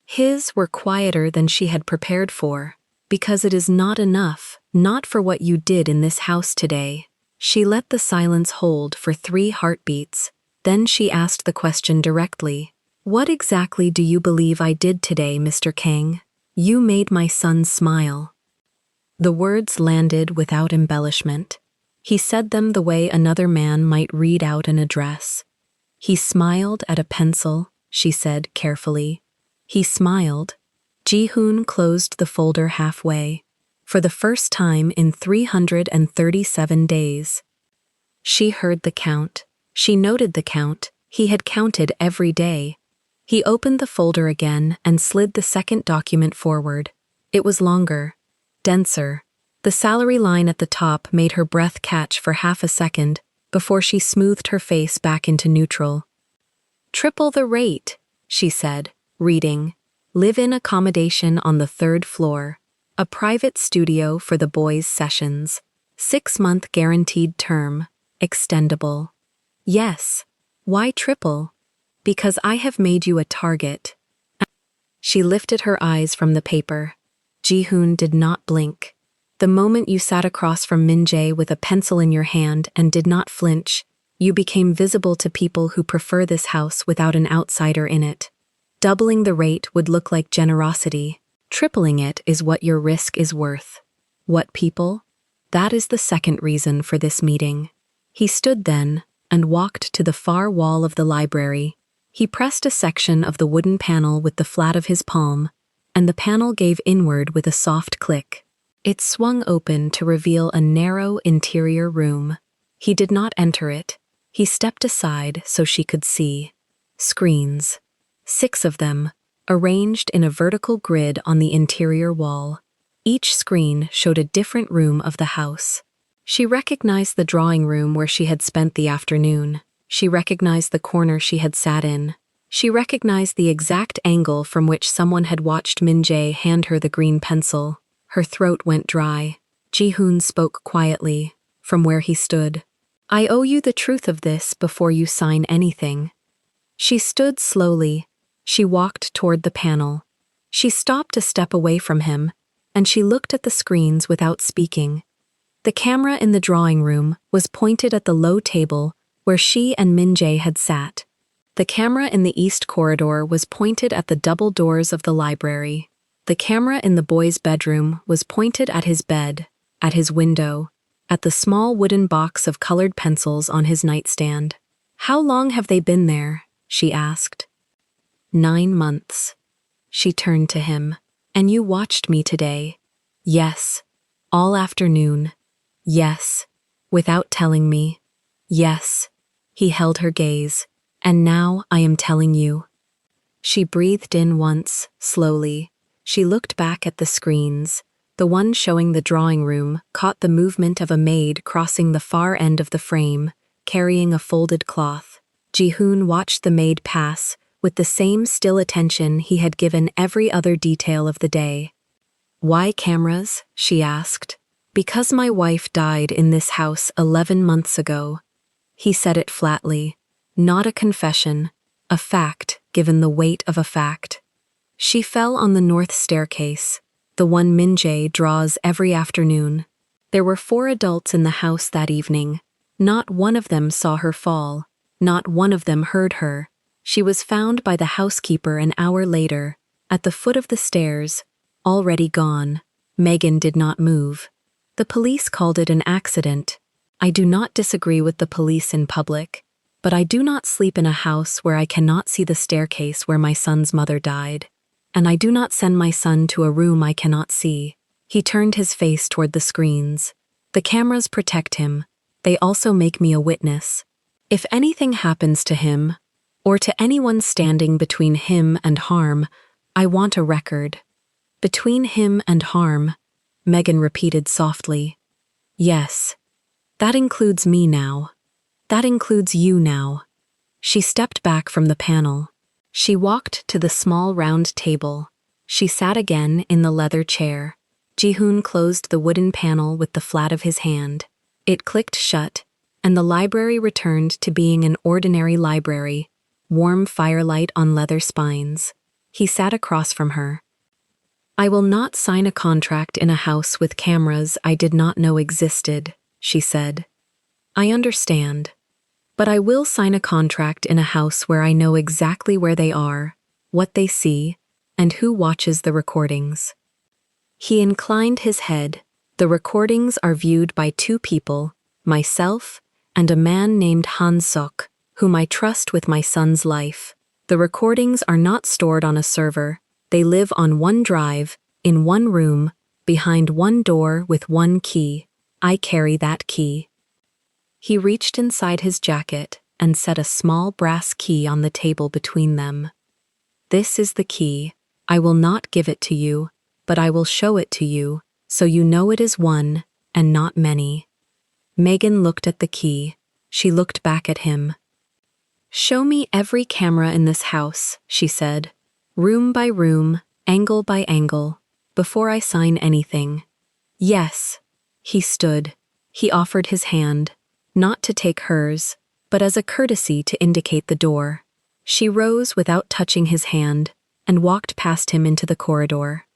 His were quieter than she had prepared for. "Because it is not enough, not for what you did in this house today." She let the silence hold for 3 heartbeats. Then she asked the question directly. "What exactly do you believe I did today, Mr. King? You made my son smile." The words landed without embellishment. He said them the way another man might read out an address. "He smiled at a pencil," she said carefully. "He smiled." Ji-hoon closed the folder halfway. For the first time in 337 days. She heard the count. She noted the count. He had counted every day. He opened the folder again and slid the second document forward. It was longer, denser. The salary line at the top made her breath catch for half a second before she smoothed her face back into neutral. "Triple the rate," she said, reading. "Live-in accommodation on the 3rd floor. A private studio for the boys' sessions. 6-month guaranteed term. Extendable." "Yes. Why triple?" "Because I have made you a target." She lifted her eyes from the paper. Ji-hoon did not blink. "The moment you sat across from Min-jae with a pencil in your hand and did not flinch, you became visible to people who prefer this house without an outsider in it. Doubling the rate would look like generosity. Tripling it is what your risk is worth." "What people?" "That is the second reason for this meeting." He stood then and walked to the far wall of the library. He pressed a section of the wooden panel with the flat of his palm, and the panel gave inward with a soft click. It swung open to reveal a narrow interior room. He did not enter it. He stepped aside so she could see. Screens. 6 of them, arranged in a vertical grid on the interior wall. Each screen showed a different room of the house. She recognized the drawing room where she had spent the afternoon. She recognized the corner she had sat in. She recognized the exact angle from which someone had watched Min-jae hand her the green pencil. Her throat went dry. Ji-hoon spoke quietly, from where he stood. "I owe you the truth of this before you sign anything." She stood slowly. She walked toward the panel. She stopped a step away from him, and she looked at the screens without speaking. The camera in the drawing room was pointed at the low table where she and Min-jae had sat. The camera in the east corridor was pointed at the double doors of the library. The camera in the boy's bedroom was pointed at his bed, at his window, at the small wooden box of colored pencils on his nightstand. "How long have they been there?" she asked. 9 months. She turned to him. "And you watched me today?" "Yes." "All afternoon?" "Yes." "Without telling me?" "Yes." He held her gaze. "And now I am telling you." She breathed in once, slowly. She looked back at the screens. The one showing the drawing room caught the movement of a maid crossing the far end of the frame, carrying a folded cloth. Ji-hoon watched the maid pass with the same still attention he had given every other detail of the day. "Why cameras?" she asked. "Because my wife died in this house 11 months ago." He said it flatly. Not a confession, a fact given the weight of a fact. She fell on the north staircase, the one Min-jae draws every afternoon. There were 4 adults in the house that evening. Not one of them saw her fall. Not one of them heard her. She was found by the housekeeper an hour later, at the foot of the stairs, already gone. Megan did not move. The police called it an accident. I do not disagree with the police in public, but I do not sleep in a house where I cannot see the staircase where my son's mother died. And I do not send my son to a room I cannot see. He turned his face toward the screens. The cameras protect him. They also make me a witness. If anything happens to him, or to anyone standing between him and harm, I want a record. Between him and harm, Megan repeated softly. Yes. That includes me now. That includes you now. She stepped back from the panel. She walked to the small round table. She sat again in the leather chair. Ji-hoon closed the wooden panel with the flat of his hand. It clicked shut, and the library returned to being an ordinary library, warm firelight on leather spines. He sat across from her. I will not sign a contract in a house with cameras I did not know existed, she said. I understand. But I will sign a contract in a house where I know exactly where they are, what they see, and who watches the recordings. He inclined his head. The recordings are viewed by two people, myself and a man named Han Sok, whom I trust with my son's life. The recordings are not stored on a server. They live on one drive, in one room, behind one door with one key. I carry that key. He reached inside his jacket and set a small brass key on the table between them. This is the key. I will not give it to you, but I will show it to you, so you know it is one, and not many. Megan looked at the key. She looked back at him. Show me every camera in this house, she said, room by room, angle by angle, before I sign anything. Yes. He stood. He offered his hand, not to take hers, but as a courtesy to indicate the door. She rose without touching his hand and walked past him into the corridor.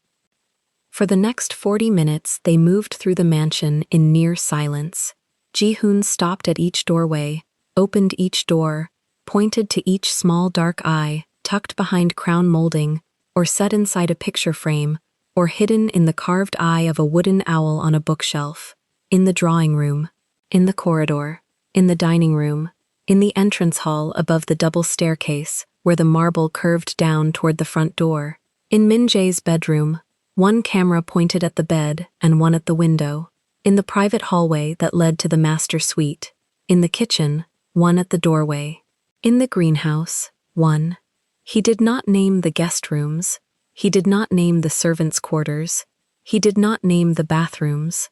For the next 40 minutes, they moved through the mansion in near silence. Ji-hoon stopped at each doorway, opened each door, pointed to each small dark eye, tucked behind crown molding, or set inside a picture frame, or hidden in the carved eye of a wooden owl on a bookshelf, in the drawing room, in the corridor, in the dining room, in the entrance hall above the double staircase, where the marble curved down toward the front door, in Min-jae's bedroom, one camera pointed at the bed and one at the window, in the private hallway that led to the master suite, in the kitchen, one at the doorway, in the greenhouse, one. He did not name the guest rooms. He did not name the servants' quarters. He did not name the bathrooms.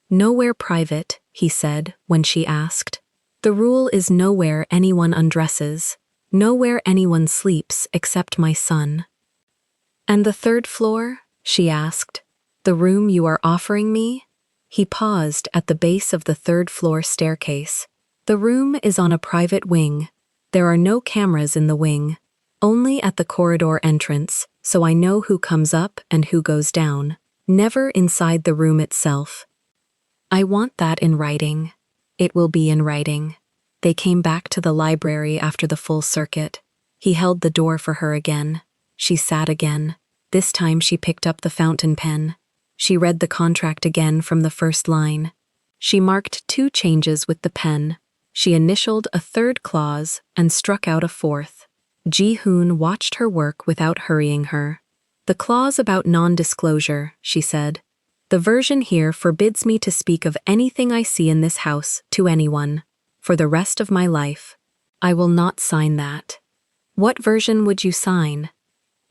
Nowhere private, he said when she asked. The rule is nowhere anyone undresses, nowhere anyone sleeps except my son. And the third floor? She asked. The room you are offering me? He paused at the base of the third floor staircase. The room is on a private wing. There are no cameras in the wing, only at the corridor entrance, so I know who comes up and who goes down, never inside the room itself. I want that in writing. It will be in writing. They came back to the library after the full circuit. He held the door for her again. She sat again. This time she picked up the fountain pen. She read the contract again from the first line. She marked 2 changes with the pen. She initialed a 3rd clause and struck out a 4th. Ji-hoon watched her work without hurrying her. The clause about non-disclosure, she said. The version here forbids me to speak of anything I see in this house to anyone, for the rest of my life. I will not sign that. What version would you sign?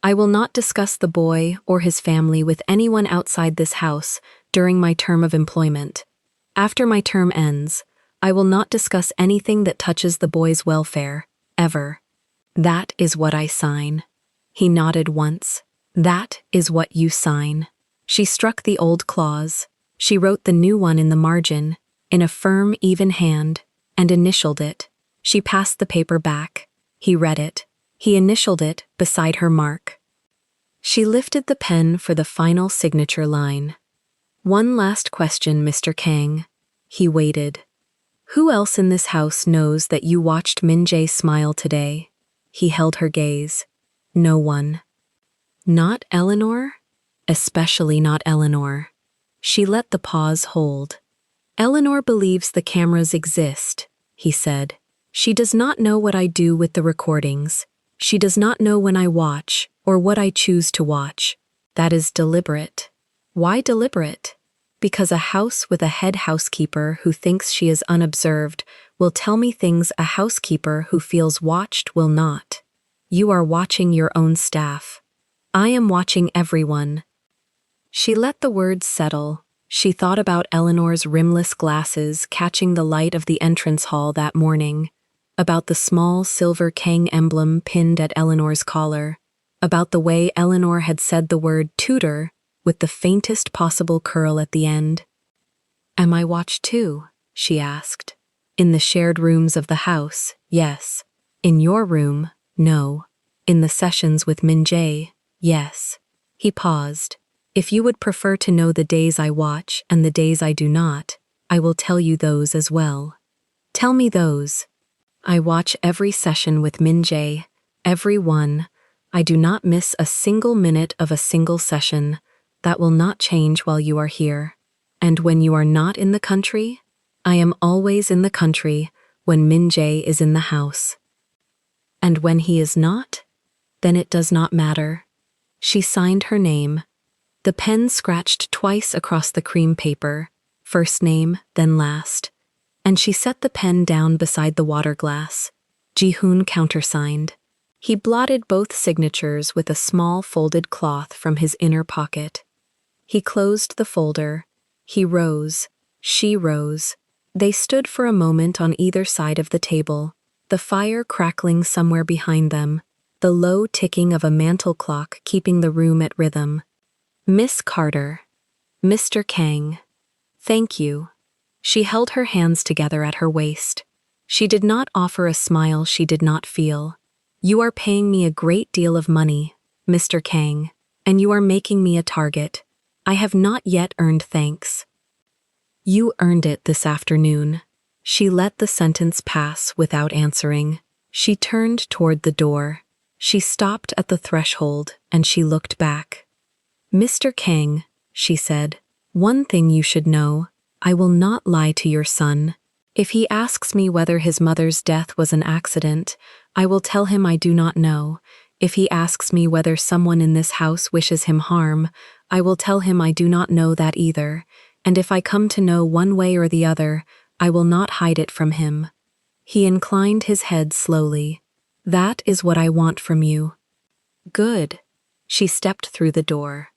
I will not discuss the boy or his family with anyone outside this house during my term of employment. After my term ends, I will not discuss anything that touches the boy's welfare, ever. That is what I sign. He nodded once. That is what you sign. She struck the old clause. She wrote the new one in the margin, in a firm, even hand, and initialed it. She passed the paper back. He read it. He initialed it beside her mark. She lifted the pen for the final signature line. One last question, Mr. Kang. He waited. Who else in this house knows that you watched Min-jae smile today? He held her gaze. No one. Not Eleanor? Especially not Eleanor. She let the pause hold. Eleanor believes the cameras exist, he said. She does not know what I do with the recordings. She does not know when I watch, or what I choose to watch. That is deliberate. Why deliberate? Because a house with a head housekeeper who thinks she is unobserved will tell me things a housekeeper who feels watched will not. You are watching your own staff. I am watching everyone. She let the words settle. She thought about Eleanor's rimless glasses catching the light of the entrance hall that morning, about the small silver Kang emblem pinned at Eleanor's collar, about the way Eleanor had said the word tutor with the faintest possible curl at the end. Am I watched too? She asked. In the shared rooms of the house, yes. In your room, no. In the sessions with Min-jae, yes. He paused. If you would prefer to know the days I watch and the days I do not, I will tell you those as well. Tell me those. I watch every session with Min-jae, every one. I do not miss a single minute of a single session. That will not change while you are here. And when you are not in the country, I am always in the country when Min-jae is in the house. And when he is not, then it does not matter. She signed her name. The pen scratched twice across the cream paper, first name, then last, and she set the pen down beside the water glass. Ji-hoon countersigned. He blotted both signatures with a small folded cloth from his inner pocket. He closed the folder. He rose. She rose. They stood for a moment on either side of the table, the fire crackling somewhere behind them, the low ticking of a mantel clock keeping the room at rhythm. Miss Carter. Mr. Kang. Thank you. She held her hands together at her waist. She did not offer a smile she did not feel. You are paying me a great deal of money, Mr. Kang, and you are making me a target. I have not yet earned thanks. You earned it this afternoon. She let the sentence pass without answering. She turned toward the door. She stopped at the threshold, and she looked back. Mr. Kang, she said, one thing you should know. I will not lie to your son. If he asks me whether his mother's death was an accident, I will tell him I do not know. If he asks me whether someone in this house wishes him harm, I will tell him I do not know that either, and if I come to know one way or the other, I will not hide it from him. He inclined his head slowly. That is what I want from you. Good. She stepped through the door.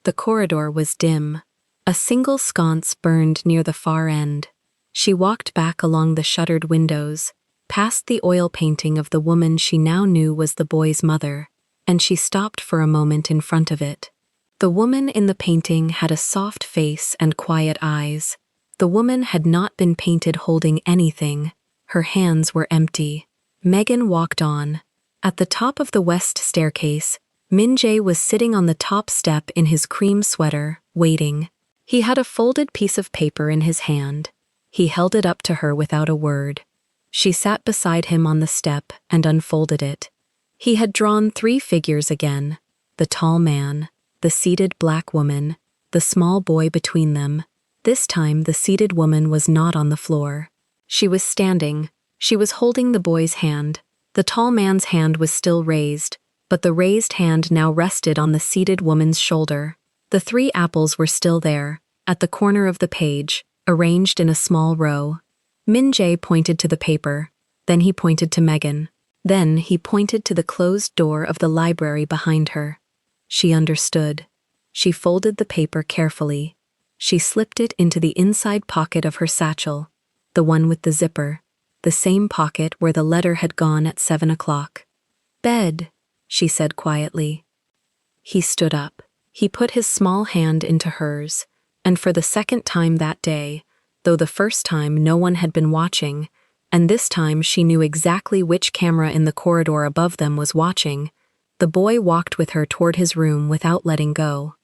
The corridor was dim. A single sconce burned near the far end. She walked back along the shuttered windows, past the oil painting of the woman she now knew was the boy's mother, and she stopped for a moment in front of it. The woman in the painting had a soft face and quiet eyes. The woman had not been painted holding anything. Her hands were empty. Megan walked on. At the top of the west staircase, Min-jae was sitting on the top step in his cream sweater, waiting. He had a folded piece of paper in his hand. He held it up to her without a word. She sat beside him on the step and unfolded it. He had drawn 3 figures again: the tall man, the seated black woman, the small boy between them. This time the seated woman was not on the floor. She was standing. She was holding the boy's hand. The tall man's hand was still raised, but the raised hand now rested on the seated woman's shoulder. The 3 apples were still there, at the corner of the page, arranged in a small row. Min-jae pointed to the paper. Then he pointed to Megan. Then he pointed to the closed door of the library behind her. She understood. She folded the paper carefully. She slipped it into the inside pocket of her satchel, the one with the zipper, the same pocket where the letter had gone at 7 o'clock. Bed, she said quietly. He stood up. He put his small hand into hers, and for the second time that day, though the first time no one had been watching, and this time she knew exactly which camera in the corridor above them was watching, the boy walked with her toward his room without letting go.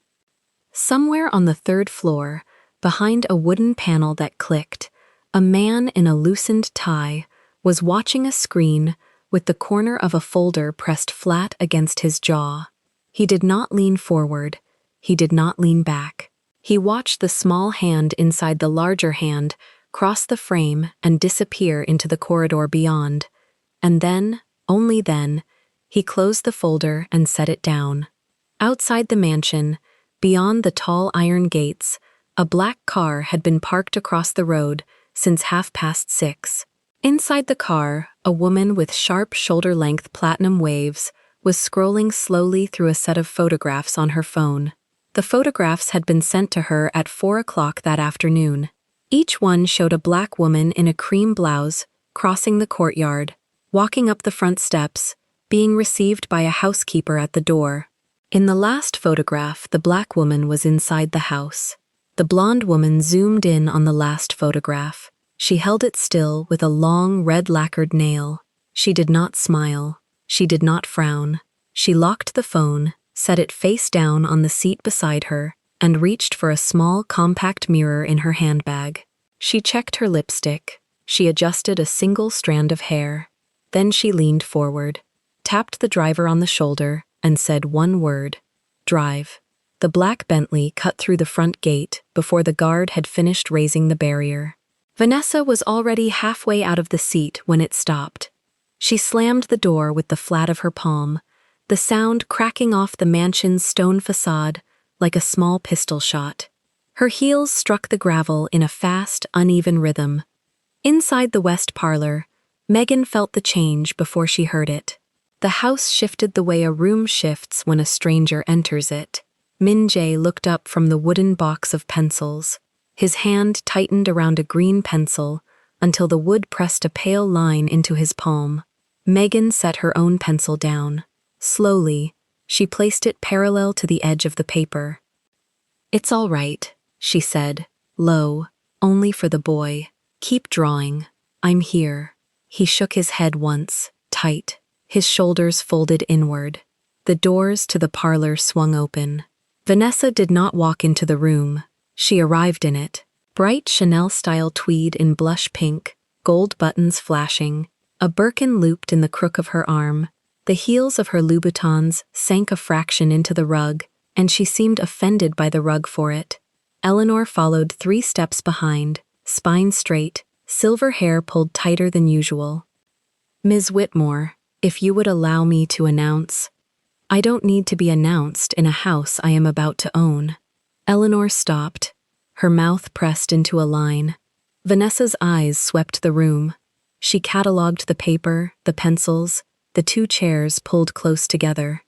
Somewhere on the 3rd floor, behind a wooden panel that clicked, a man in a loosened tie was watching a screen with the corner of a folder pressed flat against his jaw. He did not lean forward. He did not lean back. He watched the small hand inside the larger hand cross the frame and disappear into the corridor beyond. And then, only then, he closed the folder and set it down. Outside the mansion, beyond the tall iron gates, A black car had been parked across the road since 6:30. Inside the car, a woman with sharp shoulder-length platinum waves was scrolling slowly through a set of photographs on her phone. The photographs had been sent to her at 4 o'clock that afternoon. Each one showed a black woman in a cream blouse crossing the courtyard, walking up the front steps, being received by a housekeeper at the door. In the last photograph, the black woman was inside the house. The blonde woman zoomed in on the last photograph. She held it still with a long red lacquered nail. She did not smile. She did not frown. She locked the phone, set it face down on the seat beside her, and reached for a small compact mirror in her handbag. She checked her lipstick. She adjusted a single strand of hair. Then she leaned forward, tapped the driver on the shoulder, and said one word: "Drive." The black Bentley cut through the front gate before the guard had finished raising the barrier. Vanessa was already halfway out of the seat when it stopped. She slammed the door with the flat of her palm, the sound cracking off the mansion's stone facade like a small pistol shot. Her heels struck the gravel in a fast, uneven rhythm. Inside the west parlor, Megan felt the change before she heard it. The house shifted the way a room shifts when a stranger enters it. Min-jae looked up from the wooden box of pencils. His hand tightened around a green pencil until the wood pressed a pale line into his palm. Megan set her own pencil down. Slowly, she placed it parallel to the edge of the paper. "It's all right," she said, low, only for the boy. "Keep drawing. I'm here." He shook his head once, tight, his shoulders folded inward. The doors to the parlor swung open. Vanessa did not walk into the room. She arrived in it. Bright Chanel-style tweed in blush pink, gold buttons flashing, a Birkin looped in the crook of her arm. The heels of her Louboutins sank a fraction into the rug, and she seemed offended by the rug for it. Eleanor followed 3 steps behind, spine straight, silver hair pulled tighter than usual. "Ms. Whitmore, if you would allow me to announce—" "I don't need to be announced in a house I am about to own." Eleanor stopped, her mouth pressed into a line. Vanessa's eyes swept the room. She catalogued the paper, the pencils, the 2 chairs pulled close together.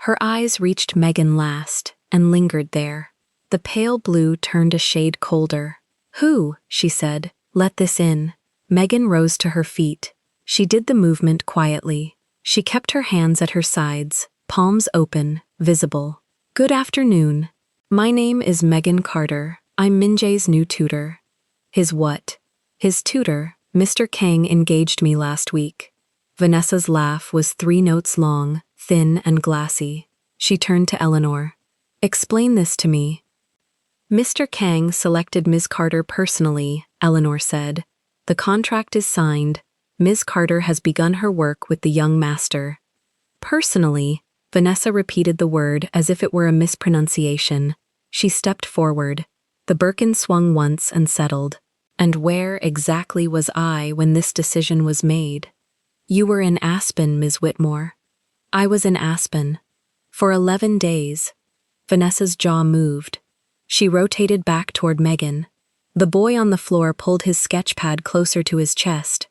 Her eyes reached Megan last and lingered there. The pale blue turned a shade colder. "Who?" she said. "Let this in." Megan rose to her feet. She did the movement quietly. She kept her hands at her sides, palms open, visible. "Good afternoon. My name is Megan Carter. I'm Min-jae's new tutor." "His what?" "His tutor. Mr. Kang engaged me last week." Vanessa's laugh was 3 notes long, thin and glassy. She turned to Eleanor. "Explain this to me." "Mr. Kang selected Ms. Carter personally," Eleanor said. "The contract is signed. Ms. Carter has begun her work with the young master." "Personally," Vanessa repeated the word as if it were a mispronunciation. She stepped forward. The Birkin swung once and settled. "And where exactly was I when this decision was made?" "You were in Aspen, Ms. Whitmore." "I was in Aspen. For 11 days. Vanessa's jaw moved. She rotated back toward Megan. The boy on the floor pulled his sketchpad closer to his chest.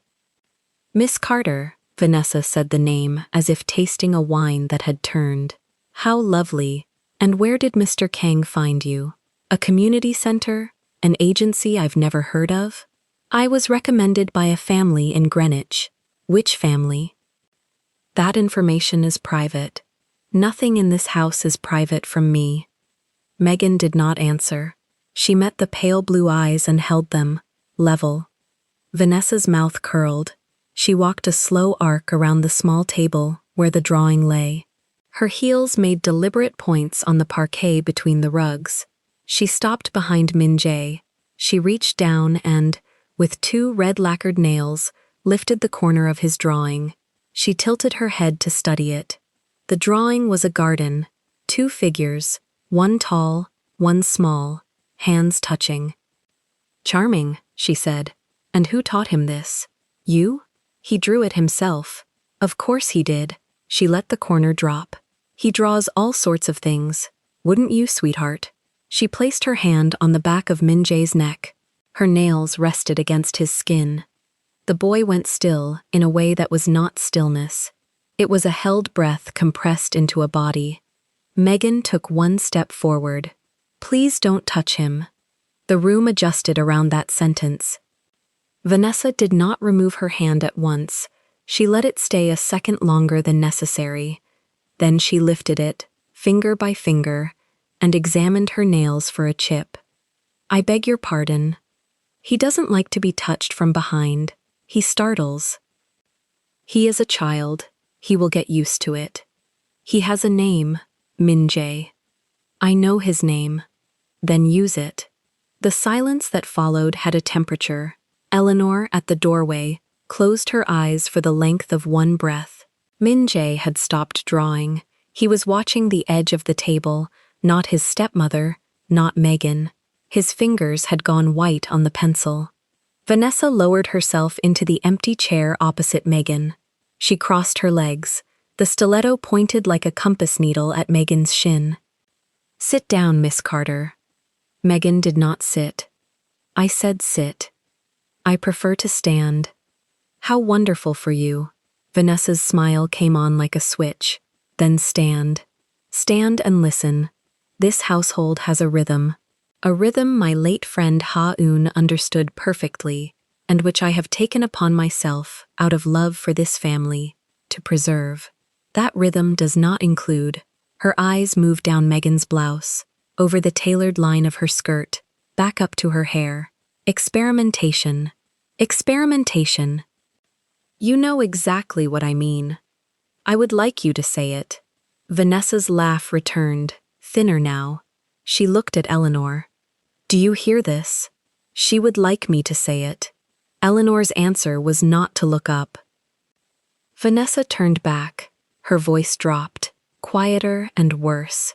"Miss Carter," Vanessa said the name as if tasting a wine that had turned. "How lovely. And where did Mr. Kang find you? A community center? An agency I've never heard of?" "I was recommended by a family in Greenwich." "Which family?" "That information is private. Nothing in this house is private from me." Megan did not answer. She met the pale blue eyes and held them, level. Vanessa's mouth curled. She walked a slow arc around the small table where the drawing lay. Her heels made deliberate points on the parquet between the rugs. She stopped behind Min-jae. She reached down and, with 2 red lacquered nails, lifted the corner of his drawing. She tilted her head to study it. The drawing was a garden, 2 figures, one tall, one small, hands touching. "Charming," she said. "And who taught him this? You?" "He drew it himself." "Of course he did." She let the corner drop. "He draws all sorts of things. Wouldn't you, sweetheart?" She placed her hand on the back of Min-jae's neck. Her nails rested against his skin. The boy went still in a way that was not stillness. It was a held breath compressed into a body. Megan took one step forward. "Please don't touch him." The room adjusted around that sentence. Vanessa did not remove her hand at once. She let it stay a second longer than necessary. Then she lifted it, finger by finger, and examined her nails for a chip. "I beg your pardon. He doesn't like to be touched from behind. He startles. He is a child. He will get used to it. He has a name, Min-jae. I know his name. Then use it." The silence that followed had a temperature. Eleanor, at the doorway, closed her eyes for the length of one breath. Min-jae had stopped drawing. He was watching the edge of the table, not his stepmother, not Megan. His fingers had gone white on the pencil. Vanessa lowered herself into the empty chair opposite Megan. She crossed her legs. The stiletto pointed like a compass needle at Megan's shin. "Sit down, Miss Carter." Megan did not sit. "I said sit. I prefer to stand." "How wonderful for you." Vanessa's smile came on like a switch. "Then stand. Stand and listen. This household has a rhythm. A rhythm my late friend Ha-eun understood perfectly, and which I have taken upon myself, out of love for this family, to preserve. That rhythm does not include." Her eyes moved down Megan's blouse, over the tailored line of her skirt, back up to her hair. "Experimentation. Experimentation. You know exactly what I mean. I would like you to say it." Vanessa's laugh returned, thinner now. She looked at Eleanor. "Do you hear this? She would like me to say it." Eleanor's answer was not to look up. Vanessa turned back. Her voice dropped, quieter and worse.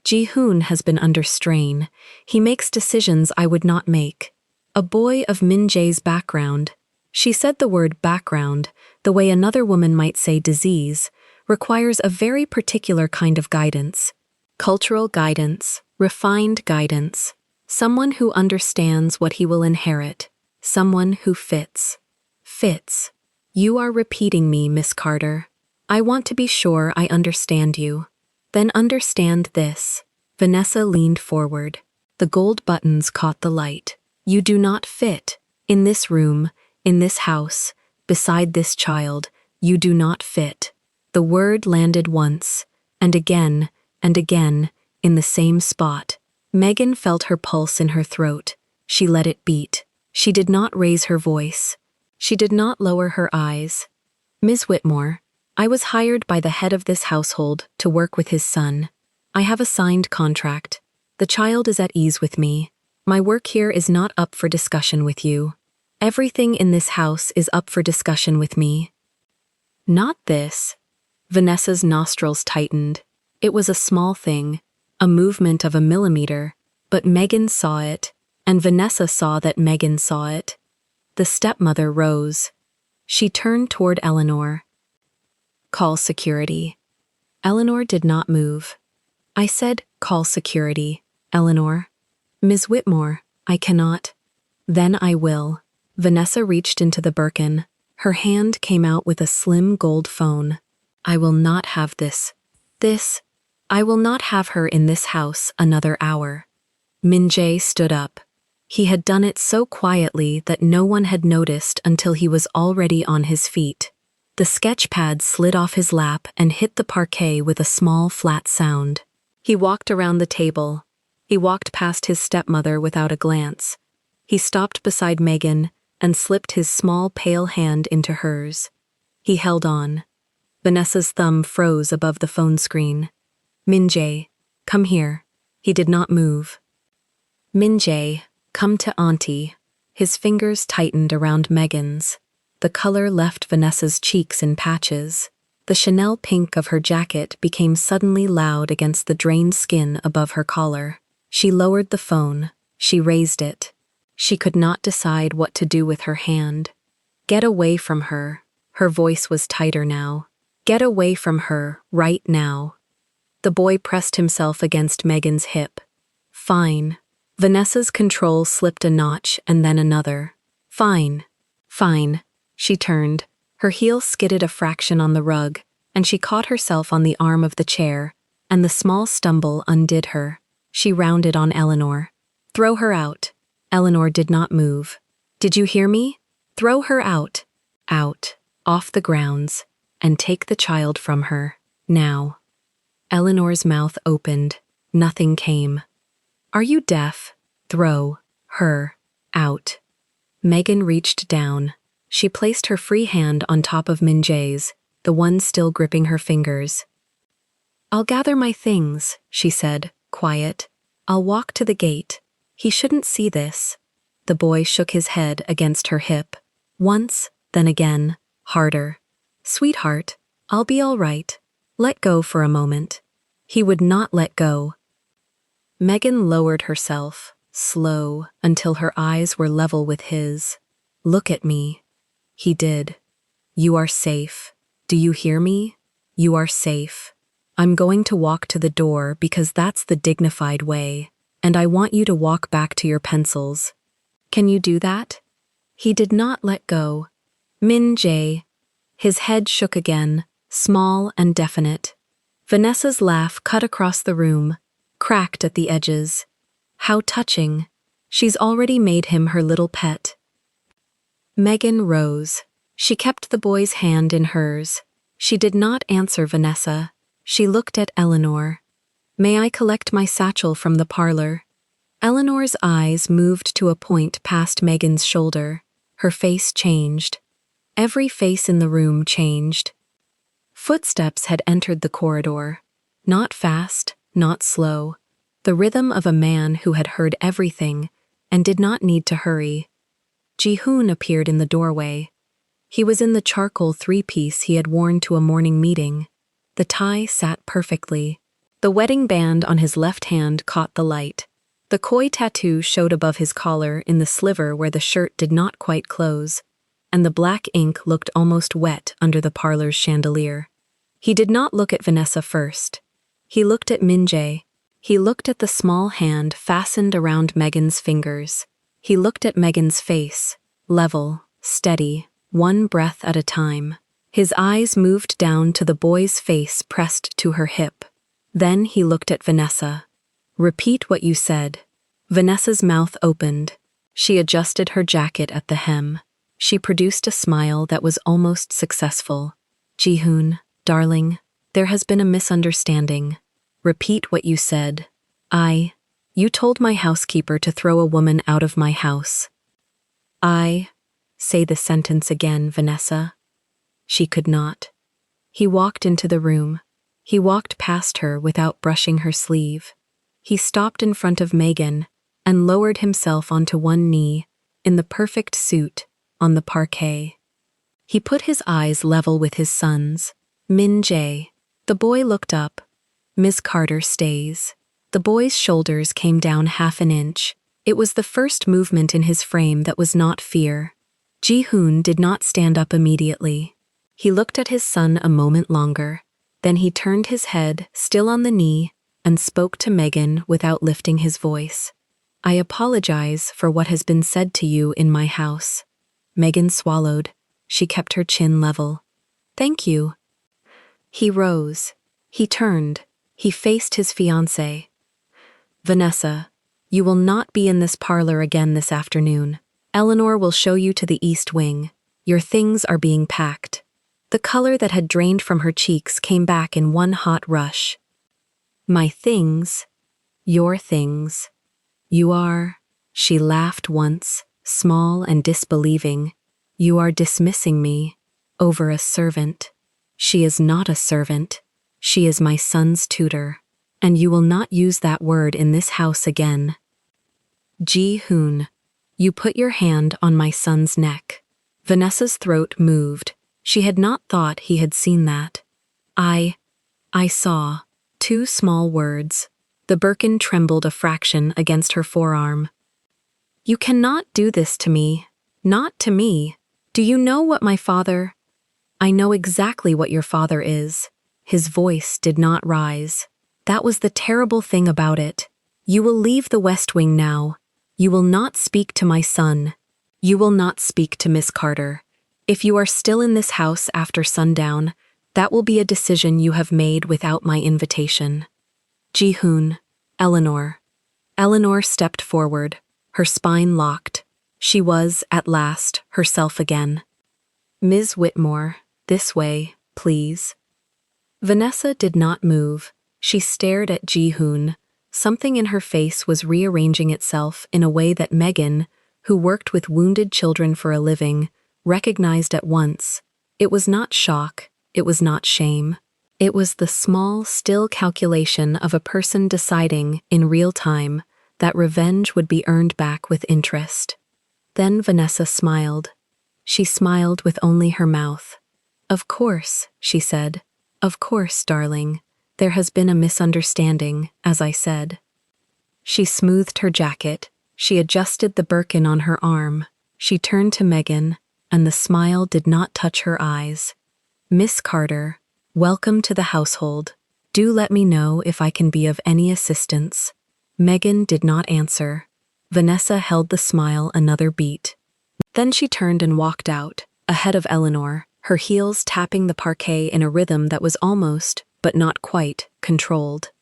"Ji-hoon has been under strain. He makes decisions I would not make. A boy of Min-jae's background." She said the word background, the way another woman might say disease, requires a very particular kind of guidance. Cultural guidance, refined guidance. Someone who understands what he will inherit. Someone who fits. Fits. You are repeating me, Miss Carter. I want to be sure I understand you. Then understand this. Vanessa leaned forward. The gold buttons caught the light. You do not fit. In this room, in this house, beside this child, you do not fit. The word landed once, and again, in the same spot. Megan felt her pulse in her throat. She let it beat. She did not raise her voice. She did not lower her eyes. "Ms. Whitmore, I was hired by the head of this household to work with his son. I have a signed contract. The child is at ease with me. My work here is not up for discussion with you. Everything in this house is up for discussion with me." "Not this." Vanessa's nostrils tightened. It was a small thing, a movement of a millimeter, but Megan saw it, and Vanessa saw that Megan saw it. The stepmother rose. She turned toward Eleanor. "Call security." Eleanor did not move. "I said, call security, Eleanor." "Ms. Whitmore, I cannot." "Then I will." Vanessa reached into the Birkin. Her hand came out with a slim gold phone. "I will not have this. I will not have her in this house another hour." Min-jae stood up. He had done it so quietly that no one had noticed until he was already on his feet. The sketch pad slid off his lap and hit the parquet with a small, flat sound. He walked around the table. He walked past his stepmother without a glance. He stopped beside Megan and slipped his small, pale hand into hers. He held on. Vanessa's thumb froze above the phone screen. "Min-jae, come here." He did not move. "Min-jae, come to Auntie." His fingers tightened around Megan's. The color left Vanessa's cheeks in patches. The Chanel pink of her jacket became suddenly loud against the drained skin above her collar. She lowered the phone. She raised it. She could not decide what to do with her hand. "Get away from her." Her voice was tighter now. "Get away from her, right now." The boy pressed himself against Megan's hip. Fine. Vanessa's control slipped a notch and then another. Fine. Fine. She turned. Her heel skidded a fraction on the rug, and she caught herself on the arm of the chair, and the small stumble undid her. She rounded on Eleanor. Throw her out. Eleanor did not move. Did you hear me? Throw her out. Out. Off the grounds. And take the child from her. Now. Eleanor's mouth opened. Nothing came. Are you deaf? Throw her out. Megan reached down. She placed her free hand on top of Minjae's, the one still gripping her fingers. I'll gather my things, she said, quiet. I'll walk to the gate. He shouldn't see this. The boy shook his head against her hip. Once, then again, harder. Sweetheart, I'll be all right. Let go for a moment. He would not let go. Megan lowered herself, slow, until her eyes were level with his. Look at me. He did. You are safe. Do you hear me? You are safe. I'm going to walk to the door because that's the dignified way, and I want you to walk back to your pencils. Can you do that? He did not let go. Min-jae. His head shook again, small and definite. Vanessa's laugh cut across the room, cracked at the edges. How touching. She's already made him her little pet. Megan rose. She kept the boy's hand in hers. She did not answer Vanessa. She looked at Eleanor. May I collect my satchel from the parlor? Eleanor's eyes moved to a point past Megan's shoulder. Her face changed. Every face in the room changed. Footsteps had entered the corridor. Not fast, not slow. The rhythm of a man who had heard everything and did not need to hurry. Ji-hoon appeared in the doorway. He was in the charcoal three-piece he had worn to a morning meeting. The tie sat perfectly. The wedding band on his left hand caught the light. The koi tattoo showed above his collar in the sliver where the shirt did not quite close, and the black ink looked almost wet under the parlor's chandelier. He did not look at Vanessa first. He looked at Min-jae. He looked at the small hand fastened around Megan's fingers. He looked at Megan's face, level, steady, one breath at a time. His eyes moved down to the boy's face pressed to her hip. Then he looked at Vanessa. Repeat what you said. Vanessa's mouth opened. She adjusted her jacket at the hem. She produced a smile that was almost successful. Ji-hoon, darling, there has been a misunderstanding. Repeat what you said. You told my housekeeper to throw a woman out of my house. Say the sentence again, Vanessa. She could not. He walked into the room. He walked past her without brushing her sleeve. He stopped in front of Megan and lowered himself onto one knee, in the perfect suit, on the parquet. He put his eyes level with his son's. Min-jae. The boy looked up. Ms. Carter stays. The boy's shoulders came down half an inch. It was the first movement in his frame that was not fear. Ji-hoon did not stand up immediately. He looked at his son a moment longer. Then he turned his head, still on the knee, and spoke to Megan without lifting his voice. I apologize for what has been said to you in my house. Megan swallowed. She kept her chin level. Thank you. He rose. He turned. He faced his fiancée. Vanessa, you will not be in this parlor again this afternoon. Eleanor will show you to the east wing. Your things are being packed. The color that had drained from her cheeks came back in one hot rush. My things? Your things. You are... She laughed once, small and disbelieving. You are dismissing me over a servant. She is not a servant. She is my son's tutor, and you will not use that word in this house again. Ji-hoon, you put your hand on my son's neck. Vanessa's throat moved. She had not thought he had seen that. I saw. Two small words. The Birkin trembled a fraction against her forearm. You cannot do this to me. Not to me. Do you know what my father... I know exactly what your father is. His voice did not rise. That was the terrible thing about it. You will leave the West Wing now. You will not speak to my son. You will not speak to Miss Carter. If you are still in this house after sundown, that will be a decision you have made without my invitation. Ji-hoon, Eleanor. Eleanor stepped forward, her spine locked. She was, at last, herself again. Ms. Whitmore, this way, please. Vanessa did not move. She stared at Ji-hoon. Something in her face was rearranging itself in a way that Megan, who worked with wounded children for a living, recognized at once. It was not shock, it was not shame. It was the small, still calculation of a person deciding, in real time, that revenge would be earned back with interest. Then Vanessa smiled. She smiled with only her mouth. Of course, she said. Of course, darling. There has been a misunderstanding, as I said. She smoothed her jacket. She adjusted the birkin on her arm. She turned to Megan, and the smile did not touch her eyes. Miss Carter, welcome to the household. Do let me know if I can be of any assistance. Megan did not answer. Vanessa held the smile another beat. Then she turned and walked out, ahead of Eleanor, her heels tapping the parquet in a rhythm that was almost, but not quite, controlled.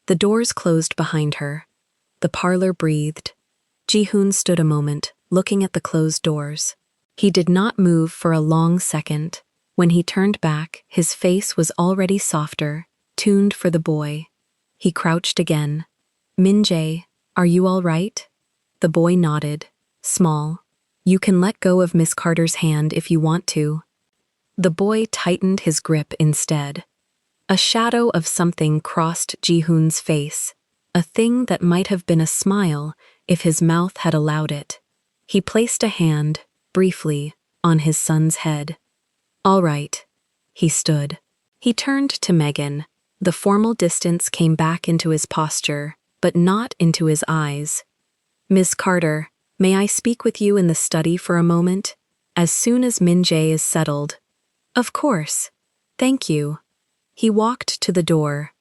The doors closed behind her. The parlor breathed. Ji-hoon stood a moment, looking at the closed doors. He did not move for a long second. When he turned back, his face was already softer, tuned for the boy. He crouched again. Min-jae, are you all right? The boy nodded. Small. You can let go of Miss Carter's hand if you want to. The boy tightened his grip instead. A shadow of something crossed Ji-hoon's face, a thing that might have been a smile if his mouth had allowed it. He placed a hand, briefly, on his son's head. All right. He stood. He turned to Megan. The formal distance came back into his posture, but not into his eyes. Miss Carter, may I speak with you in the study for a moment? As soon as Min-jae is settled. Of course. Thank you. He walked to the door.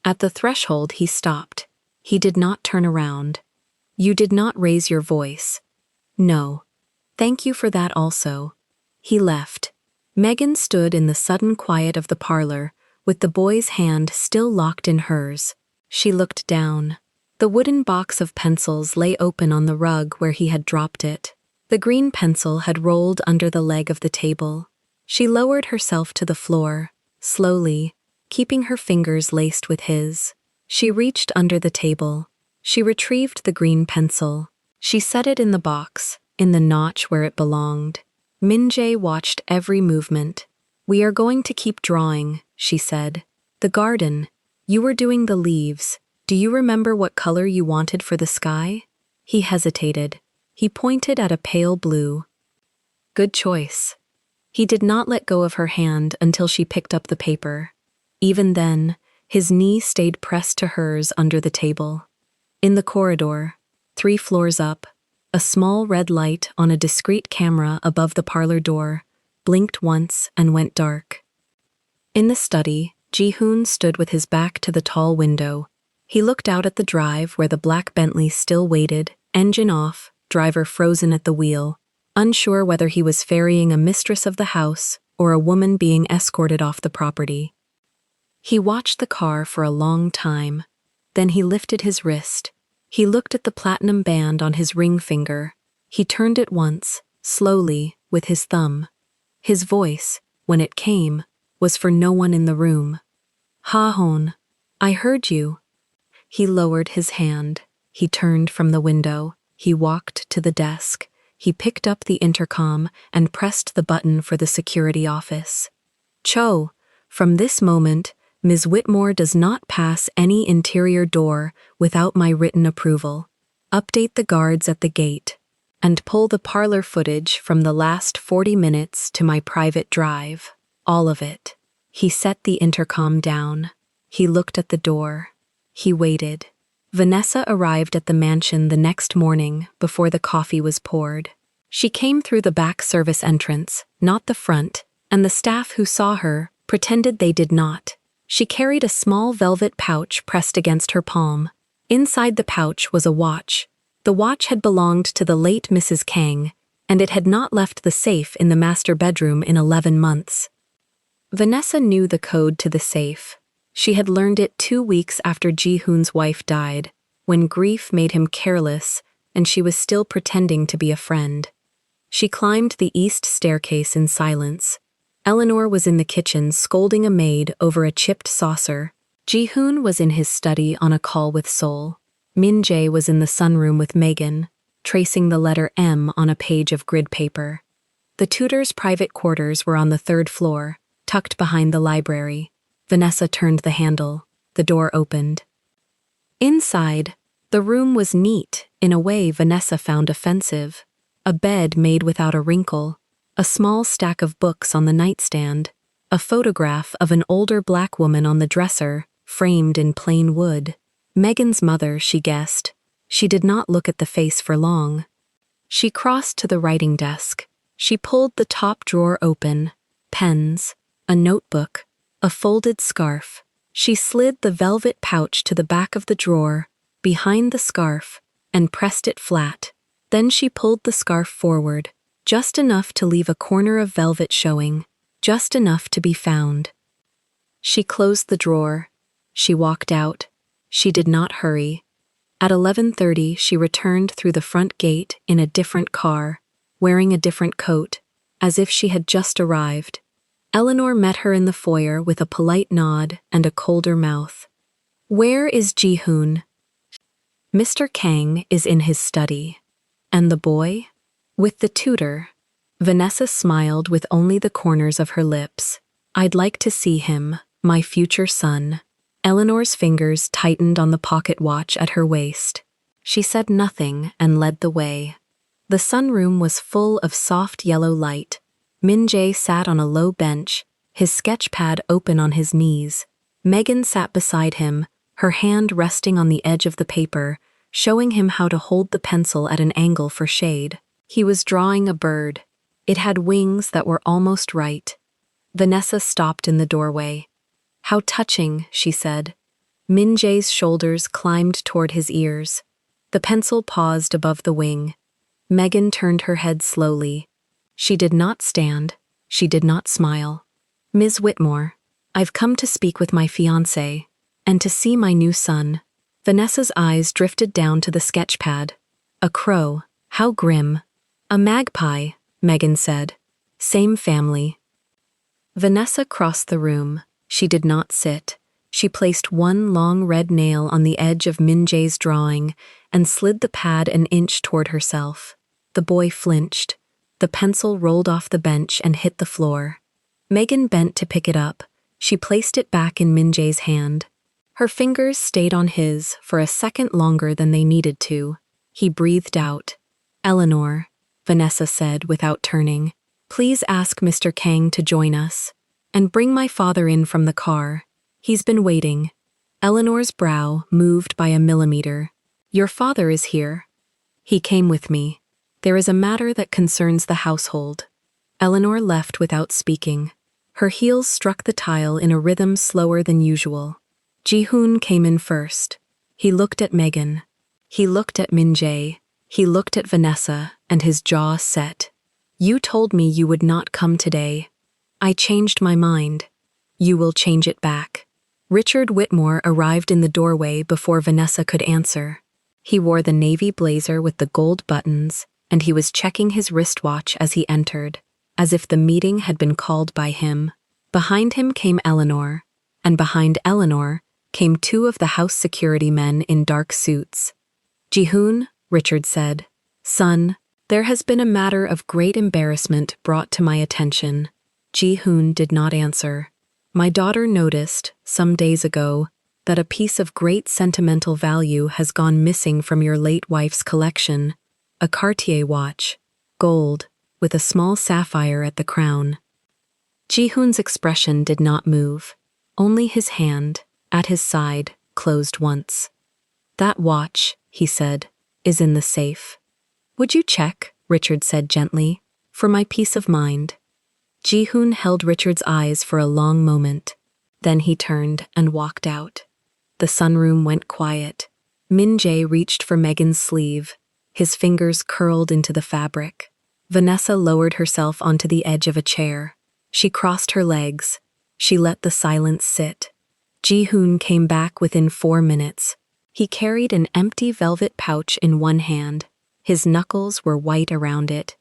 At the threshold he stopped. He did not turn around. You did not raise your voice. No. Thank you for that also. He left. Megan stood in the sudden quiet of the parlor, with the boy's hand still locked in hers. She looked down. The wooden box of pencils lay open on the rug where he had dropped it. The green pencil had rolled under the leg of the table. She lowered herself to the floor, slowly, keeping her fingers laced with his. She reached under the table. She retrieved the green pencil. She set it in the box, in the notch where it belonged. Min-jae watched every movement. We are going to keep drawing, she said. The garden. You were doing the leaves. Do you remember what color you wanted for the sky? He hesitated. He pointed at a pale blue. Good choice. He did not let go of her hand until she picked up the paper. Even then, his knee stayed pressed to hers under the table. In the corridor, 3 floors up, a small red light on a discreet camera above the parlor door blinked once and went dark. In the study, Ji-hoon stood with his back to the tall window. He looked out at the drive where the black Bentley still waited, engine off, driver frozen at the wheel, unsure whether he was ferrying a mistress of the house or a woman being escorted off the property. He watched the car for a long time. Then he lifted his wrist. He looked at the platinum band on his ring finger. He turned it once, slowly, with his thumb. His voice, when it came, was for no one in the room. Ha-hoon, I heard you. He lowered his hand. He turned from the window. He walked to the desk. He picked up the intercom and pressed the button for the security office. Cho, from this moment, Ms. Whitmore does not pass any interior door without my written approval. Update the guards at the gate, and pull the parlor footage from the last 40 minutes to my private drive. All of it. He set the intercom down. He looked at the door. He waited. Vanessa arrived at the mansion the next morning before the coffee was poured. She came through the back service entrance, not the front, and the staff who saw her pretended they did not. She carried a small velvet pouch pressed against her palm. Inside the pouch was a watch. The watch had belonged to the late Mrs. Kang, and it had not left the safe in the master bedroom in 11 months. Vanessa knew the code to the safe. She had learned it 2 weeks after Ji-hoon's wife died, when grief made him careless and she was still pretending to be a friend. She climbed the east staircase in silence. Eleanor was in the kitchen scolding a maid over a chipped saucer. Ji-hoon was in his study on a call with Sol. Min-jae was in the sunroom with Megan, tracing the letter M on a page of grid paper. The tutor's private quarters were on the 3rd floor, tucked behind the library. Vanessa turned the handle. The door opened. Inside, the room was neat in a way Vanessa found offensive. A bed made without a wrinkle, a small stack of books on the nightstand, a photograph of an older black woman on the dresser, framed in plain wood. Megan's mother, she guessed. She did not look at the face for long. She crossed to the writing desk. She pulled the top drawer open. Pens, a notebook, a folded scarf. She slid the velvet pouch to the back of the drawer, behind the scarf, and pressed it flat. Then she pulled the scarf forward, just enough to leave a corner of velvet showing, just enough to be found. She closed the drawer. She walked out. She did not hurry. At 11:30, she returned through the front gate in a different car, wearing a different coat, as if she had just arrived. Eleanor met her in the foyer with a polite nod and a colder mouth. "Where is Ji-hoon?" "Mr. Kang is in his study." "And the boy?" "With the tutor." Vanessa smiled with only the corners of her lips. "I'd like to see him, my future son." Eleanor's fingers tightened on the pocket watch at her waist. She said nothing and led the way. The sunroom was full of soft yellow light. Min-jae sat on a low bench, his sketch pad open on his knees. Megan sat beside him, her hand resting on the edge of the paper, showing him how to hold the pencil at an angle for shade. He was drawing a bird. It had wings that were almost right. Vanessa stopped in the doorway. "How touching," she said. Min-jae's shoulders climbed toward his ears. The pencil paused above the wing. Megan turned her head slowly. She did not stand. She did not smile. "Ms. Whitmore, I've come to speak with my fiancé, and to see my new son." Vanessa's eyes drifted down to the sketch pad. "A crow, how grim." "A magpie," Megan said. "Same family." Vanessa crossed the room. She did not sit. She placed one long red nail on the edge of Min-jae's drawing and slid the pad an inch toward herself. The boy flinched. The pencil rolled off the bench and hit the floor. Megan bent to pick it up. She placed it back in Min-jae's hand. Her fingers stayed on his for a second longer than they needed to. He breathed out. "Eleanor," Vanessa said without turning, "please ask Mr. Kang to join us. And bring my father in from the car. He's been waiting." Eleanor's brow moved by a millimeter. "Your father is here." "He came with me. There is a matter that concerns the household." Eleanor left without speaking. Her heels struck the tile in a rhythm slower than usual. Ji-hoon came in first. He looked at Megan. He looked at Min-jae. He looked at Vanessa, and his jaw set. "You told me you would not come today. I changed my mind. You will change it back." Richard Whitmore arrived in the doorway before Vanessa could answer. He wore the navy blazer with the gold buttons, and he was checking his wristwatch as he entered, as if the meeting had been called by him. Behind him came Eleanor, and behind Eleanor came 2 of the house security men in dark suits. "Ji-hoon," Richard said. "Son, there has been a matter of great embarrassment brought to my attention." Ji-hoon did not answer. "My daughter noticed, some days ago, that a piece of great sentimental value has gone missing from your late wife's collection, a Cartier watch, gold, with a small sapphire at the crown." Ji-hoon's expression did not move. Only his hand, at his side, closed once. "That watch," he said, "is in the safe." "Would you check?" Richard said gently, "for my peace of mind." Ji-hoon held Richard's eyes for a long moment. Then he turned and walked out. The sunroom went quiet. Min-jae reached for Megan's sleeve. His fingers curled into the fabric. Vanessa lowered herself onto the edge of a chair. She crossed her legs. She let the silence sit. Ji-hoon came back within 4 minutes. He carried an empty velvet pouch in one hand. His knuckles were white around it.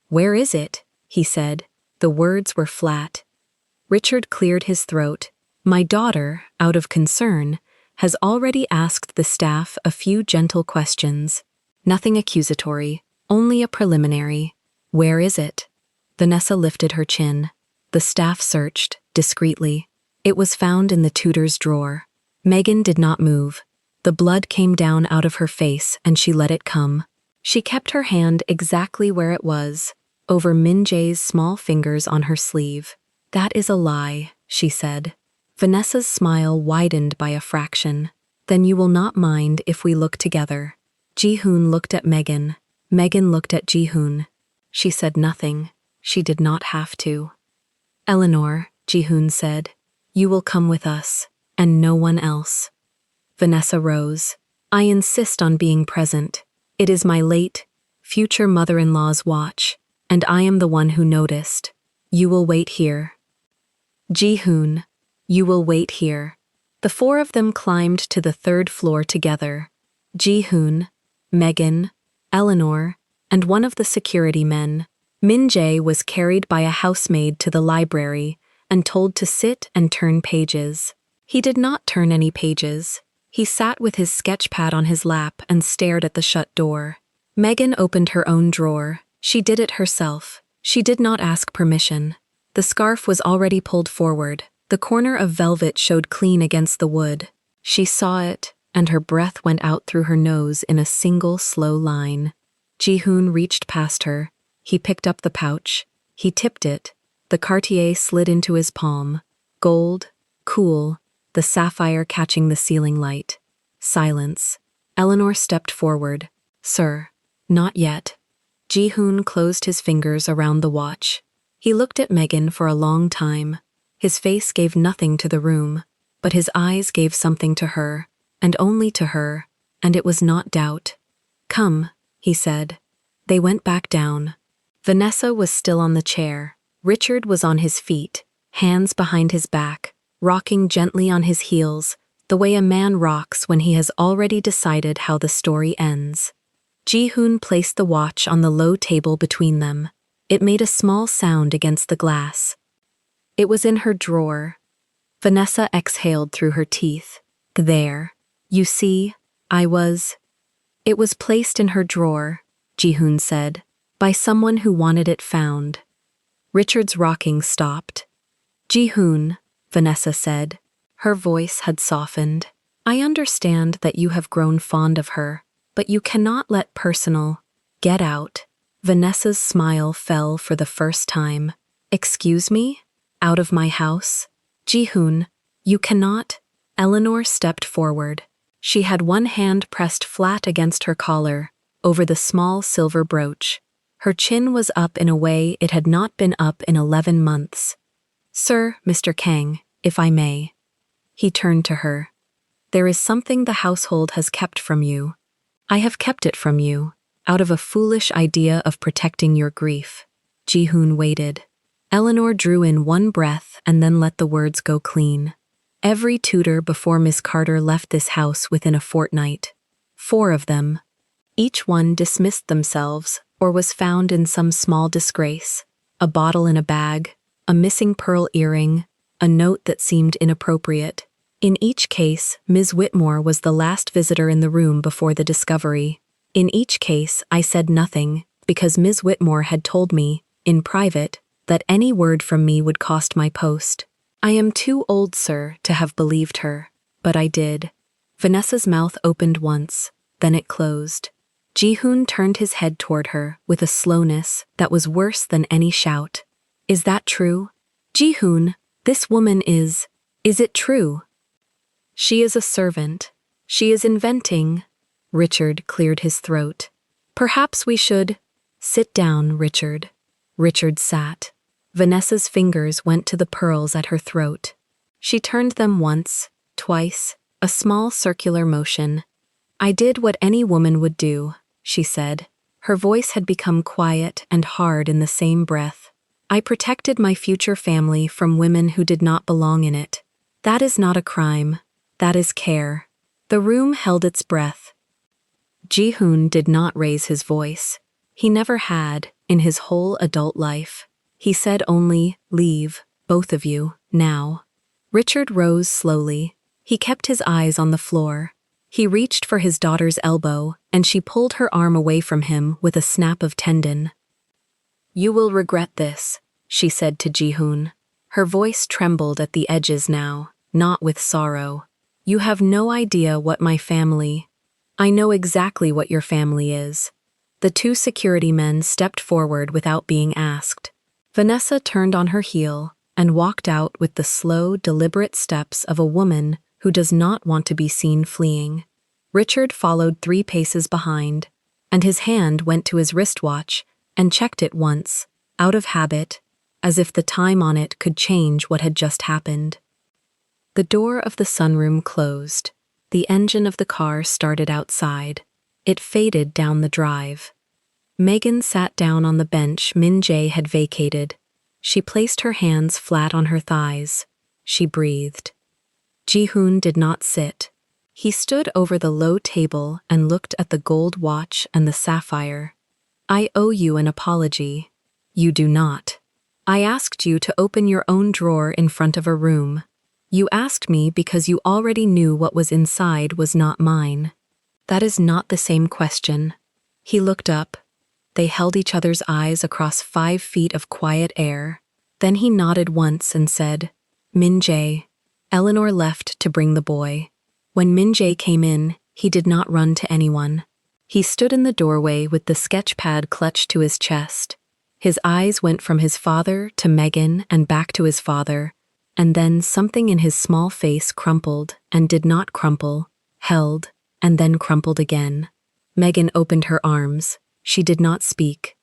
"Where is it?" he said. The words were flat. Richard cleared his throat. "My daughter, out of concern, has already asked the staff a few gentle questions. Nothing accusatory, only a preliminary. Where is it?" Vanessa lifted her chin. The staff searched, discreetly. It was found in the tutor's drawer. Megan did not move. The blood came down out of her face and she let it come. She kept her hand exactly where it was, over Min-jae's small fingers on her sleeve. "That is a lie," she said. Vanessa's smile widened by a fraction. "Then you will not mind if we look together." Ji-hoon looked at Megan. Megan looked at Ji-hoon. She said nothing. She did not have to. "Eleanor," Ji-hoon said, "you will come with us, and no one else." Vanessa rose. "I insist on being present. It is my late, future mother-in-law's watch, and I am the one who noticed. You will wait here." Ji-hoon, "You will wait here." The 4 of them climbed to the 3rd floor together. Ji-hoon, Megan, Eleanor, and one of the security men. Min-jae was carried by a housemaid to the library and told to sit and turn pages. He did not turn any pages. He sat with his sketch pad on his lap and stared at the shut door. Megan opened her own drawer. She did it herself. She did not ask permission. The scarf was already pulled forward. The corner of velvet showed clean against the wood. She saw it, and her breath went out through her nose in a single slow line. Ji-hoon reached past her. He picked up the pouch. He tipped it. The Cartier slid into his palm. Gold, cool, the sapphire catching the ceiling light. Silence. Eleanor stepped forward. "Sir." "Not yet." Ji-hoon closed his fingers around the watch. He looked at Megan for a long time. His face gave nothing to the room, but his eyes gave something to her, and only to her, and it was not doubt. "Come," he said. They went back down. Vanessa was still on the chair. Richard was on his feet, hands behind his back, rocking gently on his heels, the way a man rocks when he has already decided how the story ends. Ji-hoon placed the watch on the low table between them. It made a small sound against the glass. It was in her drawer. Vanessa exhaled through her teeth. "There. You see, I was—" "It was placed in her drawer," Ji-hoon said, "by someone who wanted it found." Richard's rocking stopped. "Ji-hoon," Vanessa said. Her voice had softened. "I understand that you have grown fond of her, but you cannot let personal— Get out." Vanessa's smile fell for the first time. "Excuse me? Out of my house?" "Ji-hoon, you cannot—" Eleanor stepped forward. She had one hand pressed flat against her collar, over the small silver brooch. Her chin was up in a way it had not been up in 11 months. "Sir, Mr. Kang, if I may." He turned to her. "There is something the household has kept from you. I have kept it from you, out of a foolish idea of protecting your grief." Ji-hoon waited. Eleanor drew in one breath and then let the words go clean. "Every tutor before Miss Carter left this house within a fortnight. 4 of them. Each one dismissed themselves or was found in some small disgrace. A bottle in a bag, a missing pearl earring, a note that seemed inappropriate. In each case, Ms. Whitmore was the last visitor in the room before the discovery. In each case, I said nothing, because Ms. Whitmore had told me, in private, that any word from me would cost my post. I am too old, sir, to have believed her, but I did." Vanessa's mouth opened once, then it closed. Ji-hoon turned his head toward her with a slowness that was worse than any shout. "Is that true? Ji-hoon, this woman is it true?" "She is a servant. She is inventing—" Richard cleared his throat. "Perhaps we should—" "Sit down, Richard." Richard sat. Vanessa's fingers went to the pearls at her throat. She turned them once, twice, a small circular motion. I did what any woman would do, she said. Her voice had become quiet and hard in the same breath. I protected my future family from women who did not belong in it. That is not a crime. That is care. The room held its breath. Ji-hoon did not raise his voice. He never had, in his whole adult life. He said only, "Leave, both of you, now." Richard rose slowly. He kept his eyes on the floor. He reached for his daughter's elbow, and she pulled her arm away from him with a snap of tendon. "You will regret this," she said to Ji-hoon. Her voice trembled at the edges now, not with sorrow. "You have no idea what my family—" "I know exactly what your family is." The two security men stepped forward without being asked. Vanessa turned on her heel and walked out with the slow, deliberate steps of a woman who does not want to be seen fleeing. Richard followed 3 paces behind, and his hand went to his wristwatch and checked it once, out of habit, as if the time on it could change what had just happened. The door of the sunroom closed. The engine of the car started outside. It faded down the drive. Megan sat down on the bench Min-jae had vacated. She placed her hands flat on her thighs. She breathed. Ji-hoon did not sit. He stood over the low table and looked at the gold watch and the sapphire. "I owe you an apology." "You do not. I asked you to open your own drawer in front of a room. You asked me because you already knew what was inside was not mine." "That is not the same question." He looked up. They held each other's eyes across 5 feet of quiet air. Then he nodded once and said, "Min-jae." Eleanor left to bring the boy. When Min-jae came in, he did not run to anyone. He stood in the doorway with the sketch pad clutched to his chest. His eyes went from his father to Megan and back to his father, and then something in his small face crumpled and did not crumple, held, and then crumpled again. Megan opened her arms. She did not speak.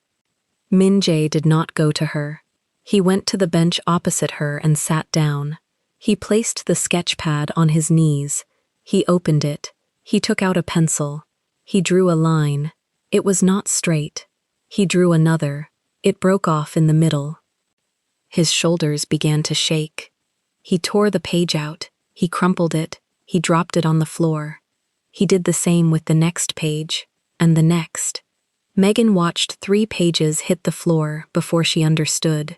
Min-jae did not go to her. He went to the bench opposite her and sat down. He placed the sketch pad on his knees. He opened it. He took out a pencil. He drew a line. It was not straight. He drew another. It broke off in the middle. His shoulders began to shake. He tore the page out. He crumpled it. He dropped it on the floor. He did the same with the next page, and the next. Megan watched 3 pages hit the floor before she understood.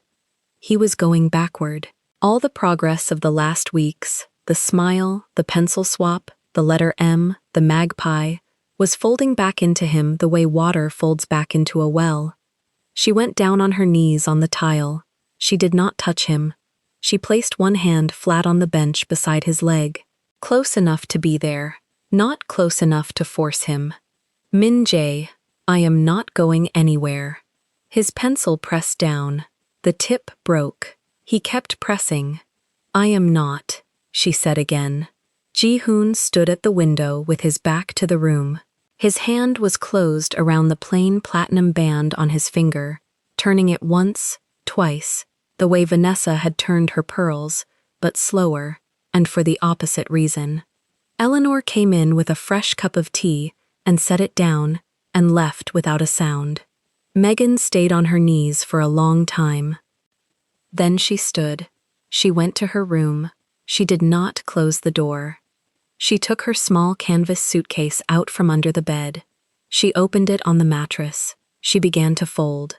He was going backward. All the progress of the last weeks, the smile, the pencil swap, the letter M, the magpie, was folding back into him the way water folds back into a well. She went down on her knees on the tile. She did not touch him. She placed one hand flat on the bench beside his leg, close enough to be there, not close enough to force him. "Min-jae, I am not going anywhere." His pencil pressed down. The tip broke. He kept pressing. "I am not," she said again. Ji-hoon stood at the window with his back to the room. His hand was closed around the plain platinum band on his finger, turning it once, twice, the way Vanessa had turned her pearls, but slower, and for the opposite reason. Eleanor came in with a fresh cup of tea and set it down and left without a sound. Megan stayed on her knees for a long time. Then she stood. She went to her room. She did not close the door. She took her small canvas suitcase out from under the bed. She opened it on the mattress. She began to fold.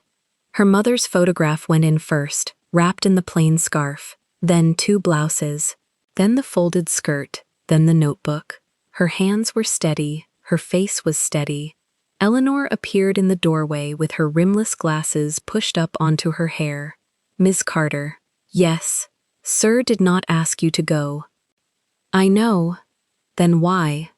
Her mother's photograph went in first, wrapped in the plain scarf, then 2 blouses, then the folded skirt, then the notebook. Her hands were steady, her face was steady. Eleanor appeared in the doorway with her rimless glasses pushed up onto her hair. "Ms. Carter." "Yes. Sir did not ask you to go." "I know." "Then why?"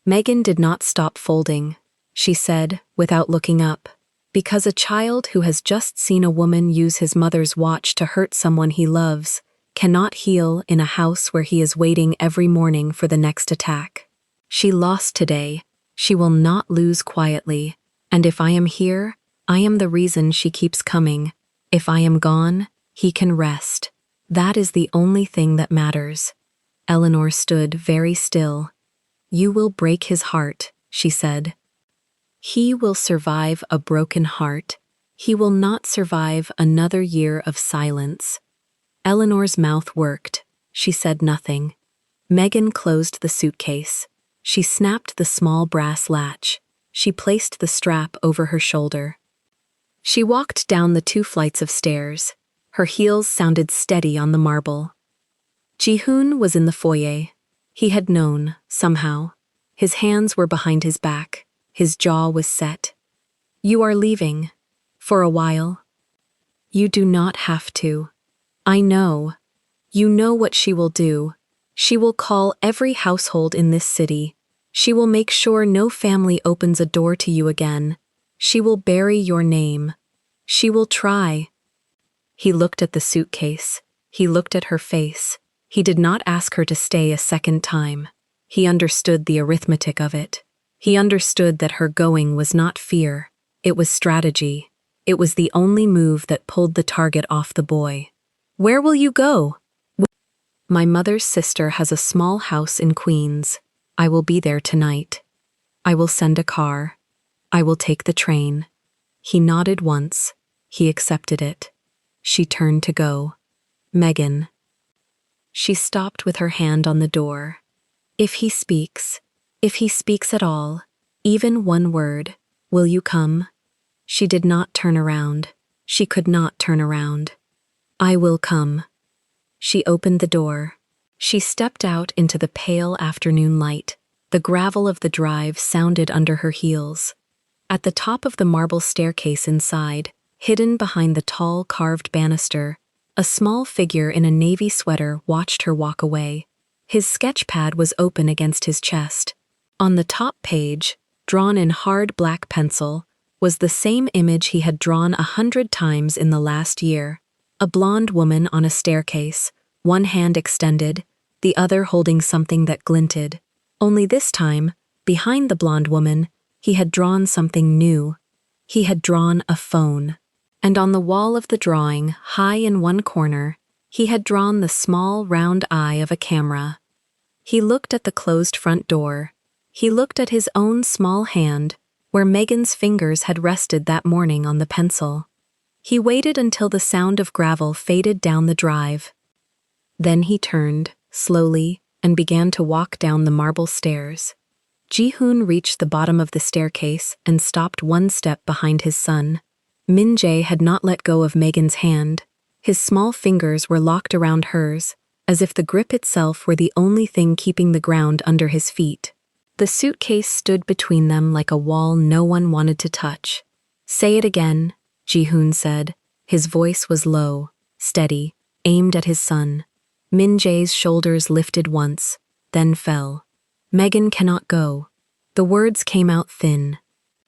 Megan did not stop folding. She said, without looking up, "Because a child who has just seen a woman use his mother's watch to hurt someone he loves cannot heal in a house where he is waiting every morning for the next attack. She lost today. She will not lose quietly. And if I am here, I am the reason she keeps coming. If I am gone, he can rest. That is the only thing that matters." Eleanor stood very still. "You will break his heart," she said. He will survive a broken heart. He will not survive another year of silence. Eleanor's mouth worked. She said nothing. Megan closed the suitcase. She snapped the small brass latch. She placed the strap over her shoulder. She walked down the 2 flights of stairs. Her heels sounded steady on the marble. Ji-hoon was in the foyer. He had known, somehow. His hands were behind his back. His jaw was set. You are leaving. For a while. You do not have to. I know. You know what she will do. She will call every household in this city. She will make sure no family opens a door to you again. She will bury your name. She will try. He looked at the suitcase. He looked at her face. He did not ask her to stay a second time. He understood the arithmetic of it. He understood that her going was not fear. It was strategy. It was the only move that pulled the target off the boy. Where will you go? My mother's sister has a small house in Queens. I will be there tonight. I will send a car. I will take the train. He nodded once. He accepted it. She turned to go. Megan. She stopped with her hand on the door. If he speaks at all, even one word, will you come? She did not turn around. She could not turn around. I will come. She opened the door. She stepped out into the pale afternoon light. The gravel of the drive sounded under her heels. At the top of the marble staircase inside, hidden behind the tall carved banister, a small figure in a navy sweater watched her walk away. His sketch pad was open against his chest. On the top page, drawn in hard black pencil, was the same image he had drawn 100 times in the last year. A blonde woman on a staircase, one hand extended, the other holding something that glinted. Only this time, behind the blonde woman, he had drawn something new. He had drawn a phone. And on the wall of the drawing, high in one corner, he had drawn the small round eye of a camera. He looked at the closed front door. He looked at his own small hand, where Megan's fingers had rested that morning on the pencil. He waited until the sound of gravel faded down the drive. Then he turned, slowly, and began to walk down the marble stairs. Ji-hoon reached the bottom of the staircase and stopped one step behind his son. Min-jae had not let go of Megan's hand. His small fingers were locked around hers, as if the grip itself were the only thing keeping the ground under his feet. The suitcase stood between them like a wall no one wanted to touch. Say it again, Ji-hoon said. His voice was low, steady, aimed at his son. Min-jae's shoulders lifted once, then fell. Megan cannot go. The words came out thin.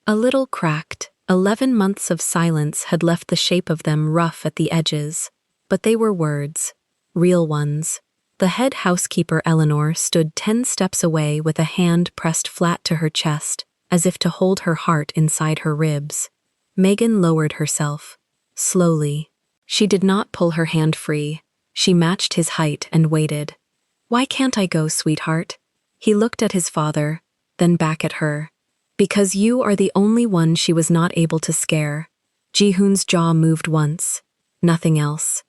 A little cracked. 11 months of silence had left the shape of them rough at the edges, but they were words, real ones. The head housekeeper Eleanor stood 10 steps away with a hand pressed flat to her chest, as if to hold her heart inside her ribs. Megan lowered herself, slowly. She did not pull her hand free. She matched his height and waited. Why can't I go, sweetheart? He looked at his father, then back at her. Because you are the only one she was not able to scare. Ji-hoon's jaw moved once, nothing else.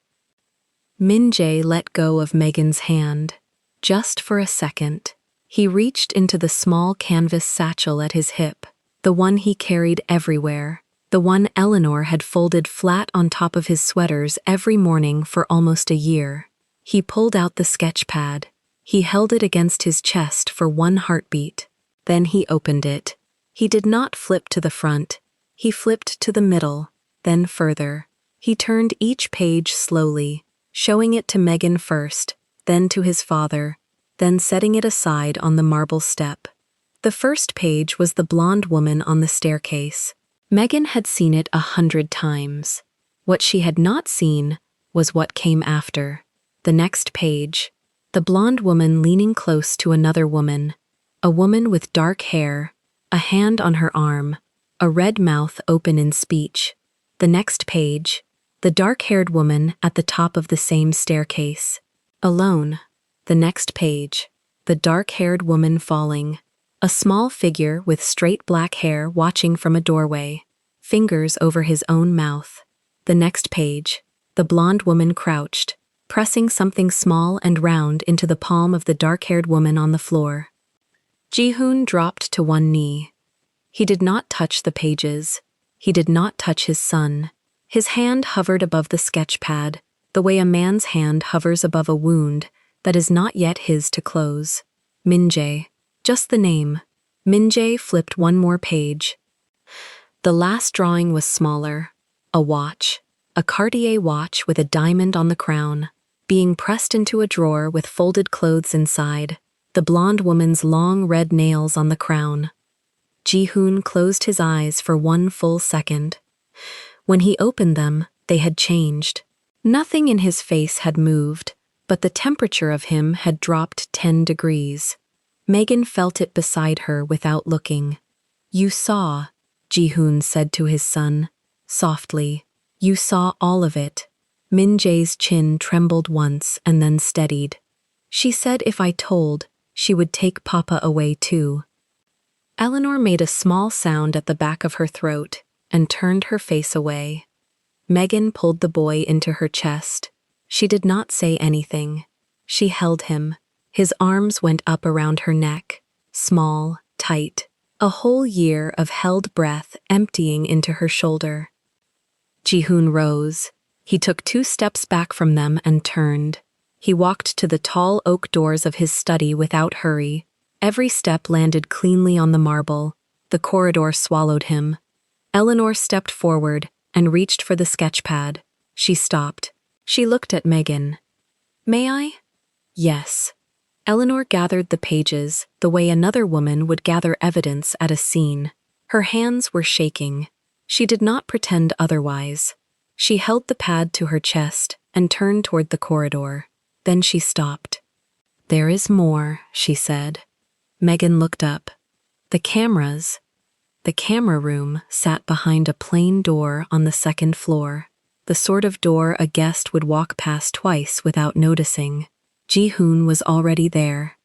Min-jae let go of Megan's hand. Just for a second. He reached into the small canvas satchel at his hip, the one he carried everywhere, the one Eleanor had folded flat on top of his sweaters every morning for almost a year. He pulled out the sketch pad. He held it against his chest for one heartbeat. Then he opened it. He did not flip to the front. He flipped to the middle, then further. He turned each page slowly, showing it to Megan first, then to his father, then setting it aside on the marble step. The first page was the blonde woman on the staircase. Megan had seen it 100 times. What she had not seen was what came after. The next page, the blonde woman leaning close to another woman, a woman with dark hair, a hand on her arm, a red mouth open in speech. The next page, the dark-haired woman at the top of the same staircase. Alone. The next page, the dark-haired woman falling. A small figure with straight black hair watching from a doorway, fingers over his own mouth. The next page, the blonde woman crouched, pressing something small and round into the palm of the dark-haired woman on the floor. Ji-hoon dropped to one knee. He did not touch the pages. He did not touch his son. His hand hovered above the sketch pad, the way a man's hand hovers above a wound that is not yet his to close. Min-jae. Just the name. Min-jae flipped one more page. The last drawing was smaller. A watch. A Cartier watch with a diamond on the crown, being pressed into a drawer with folded clothes inside, the blonde woman's long red nails on the crown. Ji-hoon closed his eyes for one full second. When he opened them, they had changed. Nothing in his face had moved, but the temperature of him had dropped 10 degrees. Megan felt it beside her without looking. "You saw," Ji-hoon said to his son, softly. "You saw all of it." Min-jae's chin trembled once and then steadied. "She said if I told, she would take Papa away too." Eleanor made a small sound at the back of her throat and turned her face away. Megan pulled the boy into her chest. She did not say anything. She held him. His arms went up around her neck, small, tight, a whole year of held breath emptying into her shoulder. Ji-hoon rose. He took 2 steps back from them and turned. He walked to the tall oak doors of his study without hurry. Every step landed cleanly on the marble. The corridor swallowed him. Eleanor stepped forward and reached for the sketch pad. She stopped. She looked at Megan. "May I?" "Yes." Eleanor gathered the pages the way another woman would gather evidence at a scene. Her hands were shaking. She did not pretend otherwise. She held the pad to her chest and turned toward the corridor. Then she stopped. "There is more," she said. Megan looked up. The cameras. The camera room sat behind a plain door on the 2nd floor, the sort of door a guest would walk past twice without noticing. Ji-hoon was already there.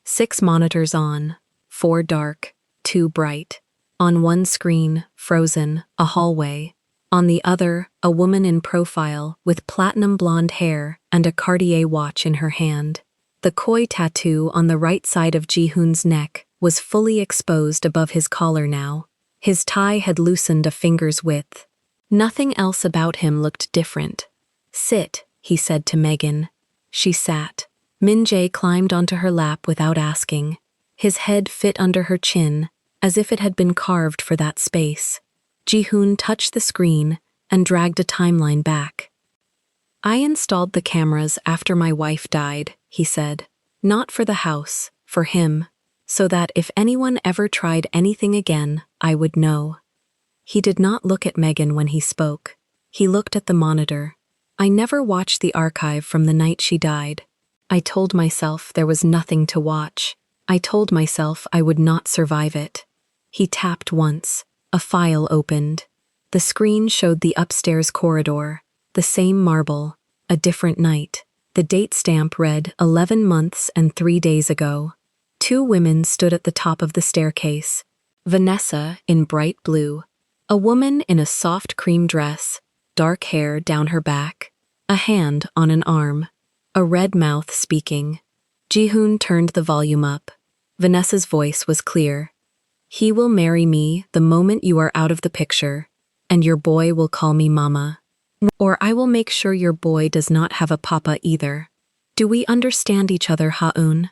6 monitors on, 4 dark, 2 bright. On one screen, frozen, a hallway. On the other, a woman in profile with platinum blonde hair and a Cartier watch in her hand. The koi tattoo on the right side of Ji-hoon's neck was fully exposed above his collar now. His tie had loosened a finger's width. Nothing else about him looked different. "Sit," he said to Megan. She sat. Min-jae climbed onto her lap without asking. His head fit under her chin, as if it had been carved for that space. Ji-hoon touched the screen and dragged a timeline back. "I installed the cameras after my wife died," he said. "Not for the house, for him, so that if anyone ever tried anything again, I would know." He did not look at Megan when he spoke. He looked at the monitor. "I never watched the archive from the night she died. I told myself there was nothing to watch. I told myself I would not survive it." He tapped once. A file opened. The screen showed the upstairs corridor, the same marble, a different night. The date stamp read 11 months and 3 days ago. 2 women stood at the top of the staircase. Vanessa in bright blue. A woman in a soft cream dress, dark hair down her back, a hand on an arm, a red mouth speaking. Ji-hoon turned the volume up. Vanessa's voice was clear. "He will marry me the moment you are out of the picture, and your boy will call me Mama. Or I will make sure your boy does not have a papa either. Do we understand each other, Ha-eun?"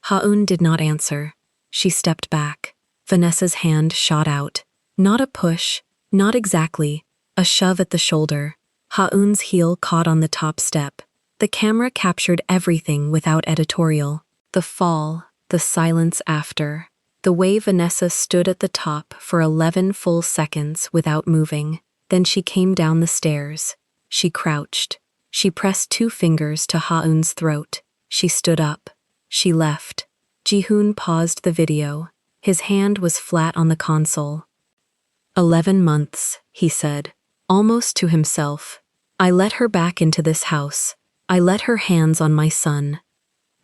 Ha-eun did not answer. She stepped back. Vanessa's hand shot out. Not a push, not exactly, a shove at the shoulder. Ha-eun's heel caught on the top step. The camera captured everything without editorial. The fall, the silence after. The way Vanessa stood at the top for 11 full seconds without moving. Then she came down the stairs. She crouched. She pressed 2 fingers to Ha-eun's throat. She stood up. She left. Ji-hoon paused the video. His hand was flat on the console. 11 months, he said, almost to himself. I let her back into this house. I let her hands on my son.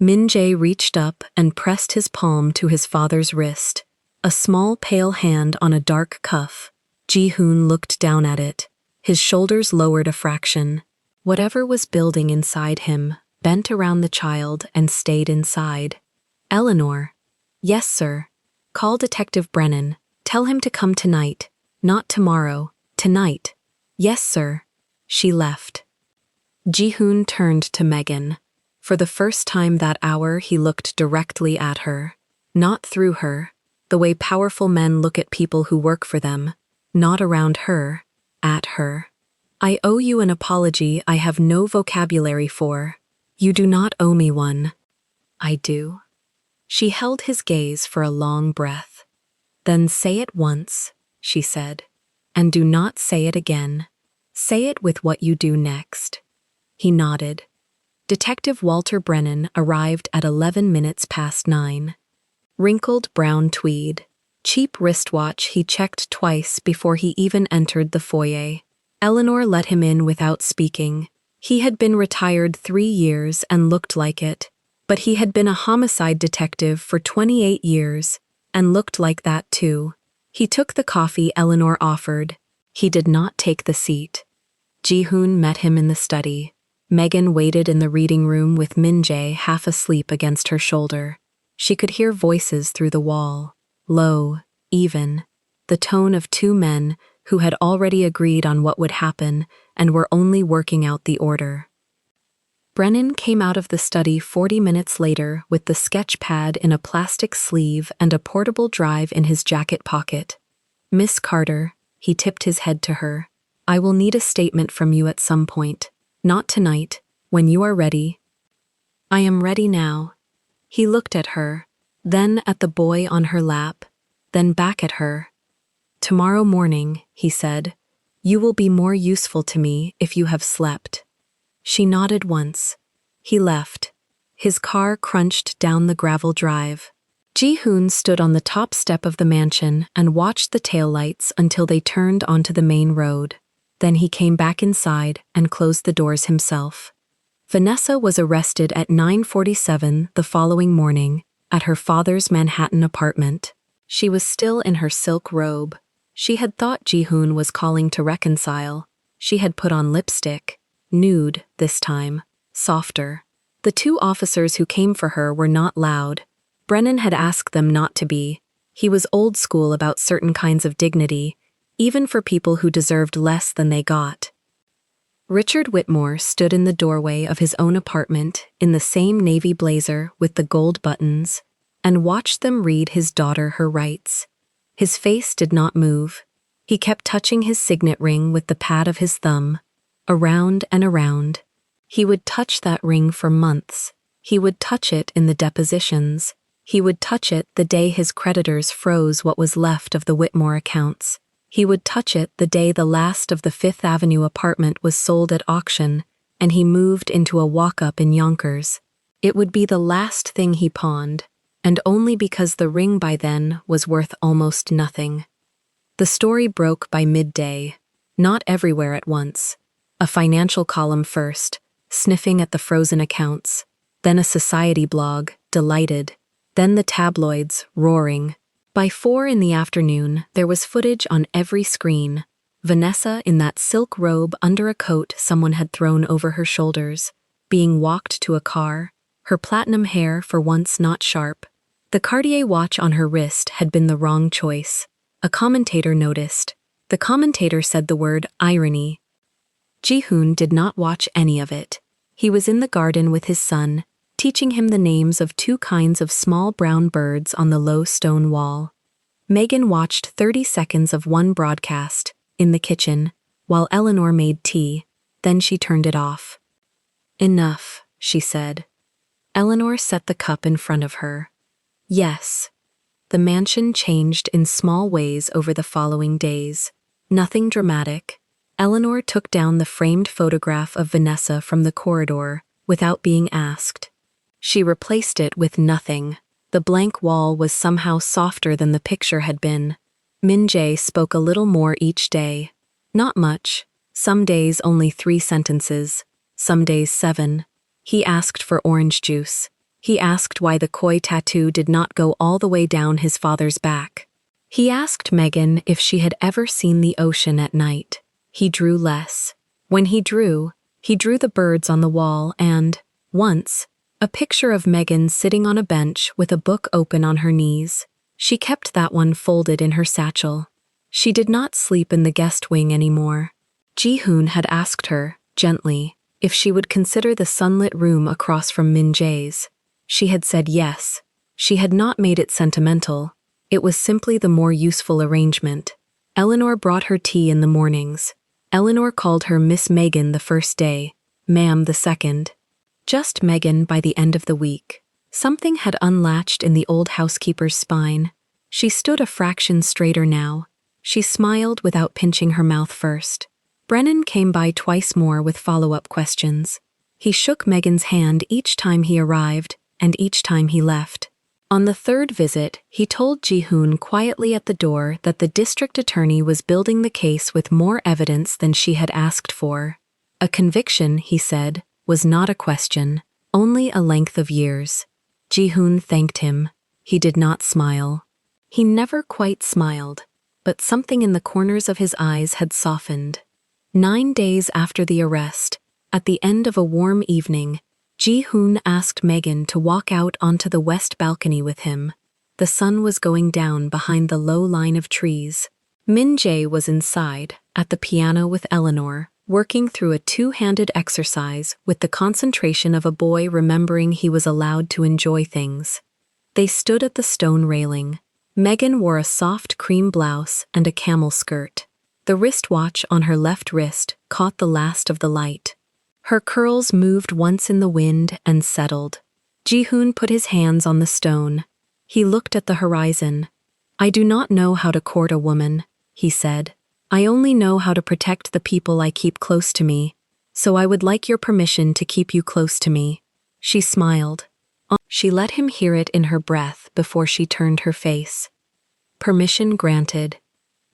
Min-jae reached up and pressed his palm to his father's wrist, a small pale hand on a dark cuff. Ji-hoon looked down at it. His shoulders lowered a fraction. Whatever was building inside him bent around the child and stayed inside. Eleanor. Yes, sir. Call Detective Brennan. Tell him to come tonight. Not tomorrow. Tonight. Yes, sir. She left. Ji-hoon turned to Megan. For the first time that hour, he looked directly at her. Not through her, the way powerful men look at people who work for them. Not around her, at her. I owe you an apology I have no vocabulary for. You do not owe me one. I do. She held his gaze for a long breath. Then say it once, she said. And do not say it again. Say it with what you do next. He nodded. Detective Walter Brennan arrived at 9:11. Wrinkled brown tweed. Cheap wristwatch he checked twice before he even entered the foyer. Eleanor let him in without speaking. He had been retired 3 years and looked like it. But he had been a homicide detective for 28 years and looked like that too. He took the coffee Eleanor offered. He did not take the seat. Ji-hoon met him in the study. Megan waited in the reading room with Min-jae half asleep against her shoulder. She could hear voices through the wall, low, even, the tone of 2 men who had already agreed on what would happen and were only working out the order. Brennan came out of the study 40 minutes later with the sketch pad in a plastic sleeve and a portable drive in his jacket pocket. Miss Carter, he tipped his head to her, I will need a statement from you at some point. Not tonight, when you are ready. I am ready now. He looked at her, then at the boy on her lap, then back at her. Tomorrow morning, he said, you will be more useful to me if you have slept. She nodded once. He left. His car crunched down the gravel drive. Ji-hoon stood on the top step of the mansion and watched the taillights until they turned onto the main road. Then he came back inside and closed the doors himself. Vanessa was arrested at 9:47 the following morning at her father's Manhattan apartment. She was still in her silk robe. She had thought Ji-hoon was calling to reconcile. She had put on lipstick, nude this time, softer. The 2 officers who came for her were not loud. Brennan had asked them not to be. He was old school about certain kinds of dignity, even for people who deserved less than they got. Richard Whitmore stood in the doorway of his own apartment in the same navy blazer with the gold buttons and watched them read his daughter her rights. His face did not move. He kept touching his signet ring with the pad of his thumb, around and around. He would touch that ring for months. He would touch it in the depositions. He would touch it the day his creditors froze what was left of the Whitmore accounts. He would touch it the day the last of the Fifth Avenue apartment was sold at auction and he moved into a walk-up in Yonkers. It would be the last thing he pawned, and only because the ring by then was worth almost nothing. The story broke by midday, not everywhere at once. A financial column first, sniffing at the frozen accounts, then a society blog, delighted, then the tabloids, roaring. By 4 in the afternoon, there was footage on every screen. Vanessa in that silk robe under a coat someone had thrown over her shoulders, being walked to a car, her platinum hair for once not sharp. The Cartier watch on her wrist had been the wrong choice. A commentator noticed. The commentator said the word irony. Ji-hoon did not watch any of it. He was in the garden with his son, teaching him the names of 2 kinds of small brown birds on the low stone wall. Megan watched 30 seconds of one broadcast, in the kitchen, while Eleanor made tea, then she turned it off. Enough, she said. Eleanor set the cup in front of her. Yes. The mansion changed in small ways over the following days. Nothing dramatic. Eleanor took down the framed photograph of Vanessa from the corridor without being asked. She replaced it with nothing. The blank wall was somehow softer than the picture had been. Min-jae spoke a little more each day. Not much. Some days only 3 sentences. Some days 7. He asked for orange juice. He asked why the koi tattoo did not go all the way down his father's back. He asked Megan if she had ever seen the ocean at night. He drew less. When he drew the birds on the wall and, once, a picture of Megan sitting on a bench with a book open on her knees. She kept that one folded in her satchel. She did not sleep in the guest wing anymore. Ji-hoon had asked her, gently, if she would consider the sunlit room across from Min Jae's. She had said yes. She had not made it sentimental. It was simply the more useful arrangement. Eleanor brought her tea in the mornings. Eleanor called her Miss Megan the first day, Ma'am the second. Just Megan by the end of the week. Something had unlatched in the old housekeeper's spine. She stood a fraction straighter now. She smiled without pinching her mouth first. Brennan came by twice more with follow-up questions. He shook Megan's hand each time he arrived and each time he left. On the third visit, he told Ji-hoon quietly at the door that the district attorney was building the case with more evidence than she had asked for. A conviction, he said, was not a question, only a length of years. Ji-hoon thanked him. He did not smile. He never quite smiled, but something in the corners of his eyes had softened. 9 days after the arrest, at the end of a warm evening, Ji-hoon asked Megan to walk out onto the west balcony with him. The sun was going down behind the low line of trees. Min Jae was inside, at the piano with Eleanor, working through a two-handed exercise with the concentration of a boy remembering he was allowed to enjoy things. They stood at the stone railing. Megan wore a soft cream blouse and a camel skirt. The wristwatch on her left wrist caught the last of the light. Her curls moved once in the wind and settled. Ji-hoon put his hands on the stone. He looked at the horizon. "I do not know how to court a woman," he said. "I only know how to protect the people I keep close to me, so I would like your permission to keep you close to me." She smiled. She let him hear it in her breath before she turned her face. Permission granted.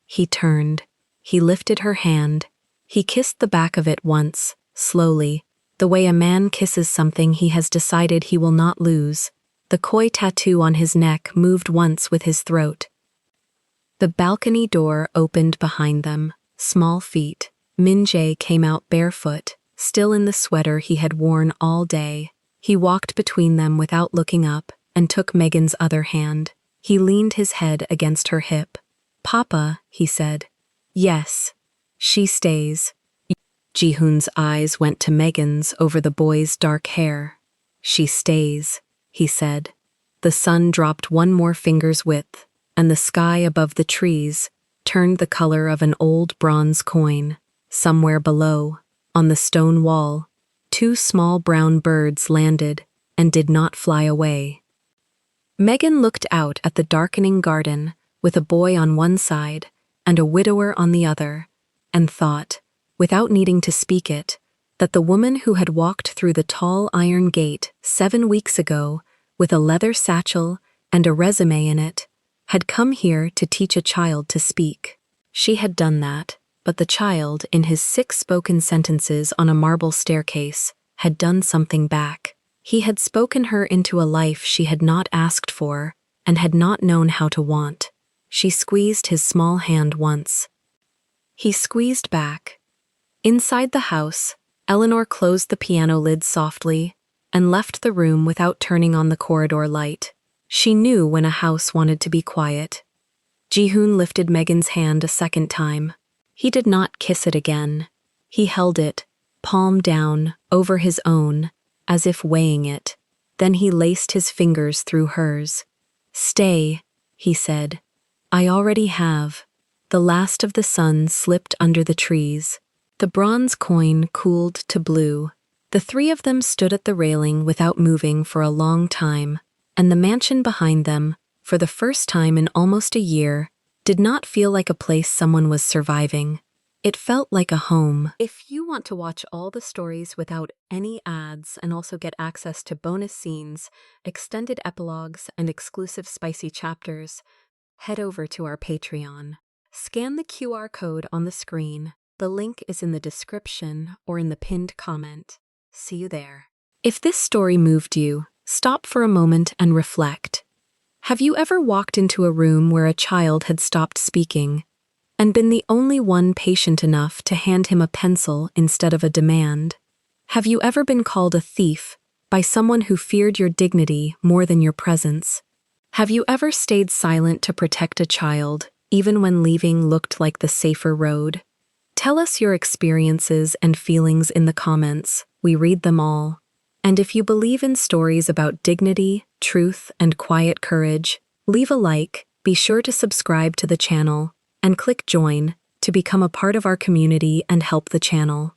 He turned. He lifted her hand. He kissed the back of it once, slowly, the way a man kisses something he has decided he will not lose. The koi tattoo on his neck moved once with his throat. The balcony door opened behind them, small feet. Min Jae came out barefoot, still in the sweater he had worn all day. He walked between them without looking up and took Megan's other hand. He leaned his head against her hip. "Papa," he said. "Yes. She stays." Ji-hoon's eyes went to Megan's over the boy's dark hair. "She stays," he said. The sun dropped one more finger's width, and the sky above the trees turned the color of an old bronze coin. Somewhere below, on the stone wall, 2 small brown birds landed and did not fly away. Megan looked out at the darkening garden with a boy on one side and a widower on the other, and thought, without needing to speak it, that the woman who had walked through the tall iron gate 7 weeks ago with a leather satchel and a resume in it had come here to teach a child to speak. She had done that, but the child, in his 6 spoken sentences on a marble staircase, had done something back. He had spoken her into a life she had not asked for and had not known how to want. She squeezed his small hand once. He squeezed back. Inside the house, Eleanor closed the piano lid softly and left the room without turning on the corridor light. She knew when a house wanted to be quiet. Ji-hoon lifted Megan's hand a second time. He did not kiss it again. He held it, palm down, over his own, as if weighing it. Then he laced his fingers through hers. "Stay," he said. "I already have." The last of the sun slipped under the trees. The bronze coin cooled to blue. The 3 of them stood at the railing without moving for a long time, and the mansion behind them, for the first time in almost a year, did not feel like a place someone was surviving. It felt like a home. If you want to watch all the stories without any ads and also get access to bonus scenes, extended epilogues, and exclusive spicy chapters, head over to our Patreon. Scan the QR code on the screen. The link is in the description or in the pinned comment. See you there. If this story moved you, Stop for a moment and reflect. Have you ever walked into a room where a child had stopped speaking and been the only one patient enough to hand him a pencil instead of a demand? Have you ever been called a thief by someone who feared your dignity more than your presence? Have you ever stayed silent to protect a child, even when leaving looked like the safer road? Tell us your experiences and feelings in the comments. We read them all. And if you believe in stories about dignity, truth, and quiet courage, leave a like, be sure to subscribe to the channel, and click join to become a part of our community and help the channel.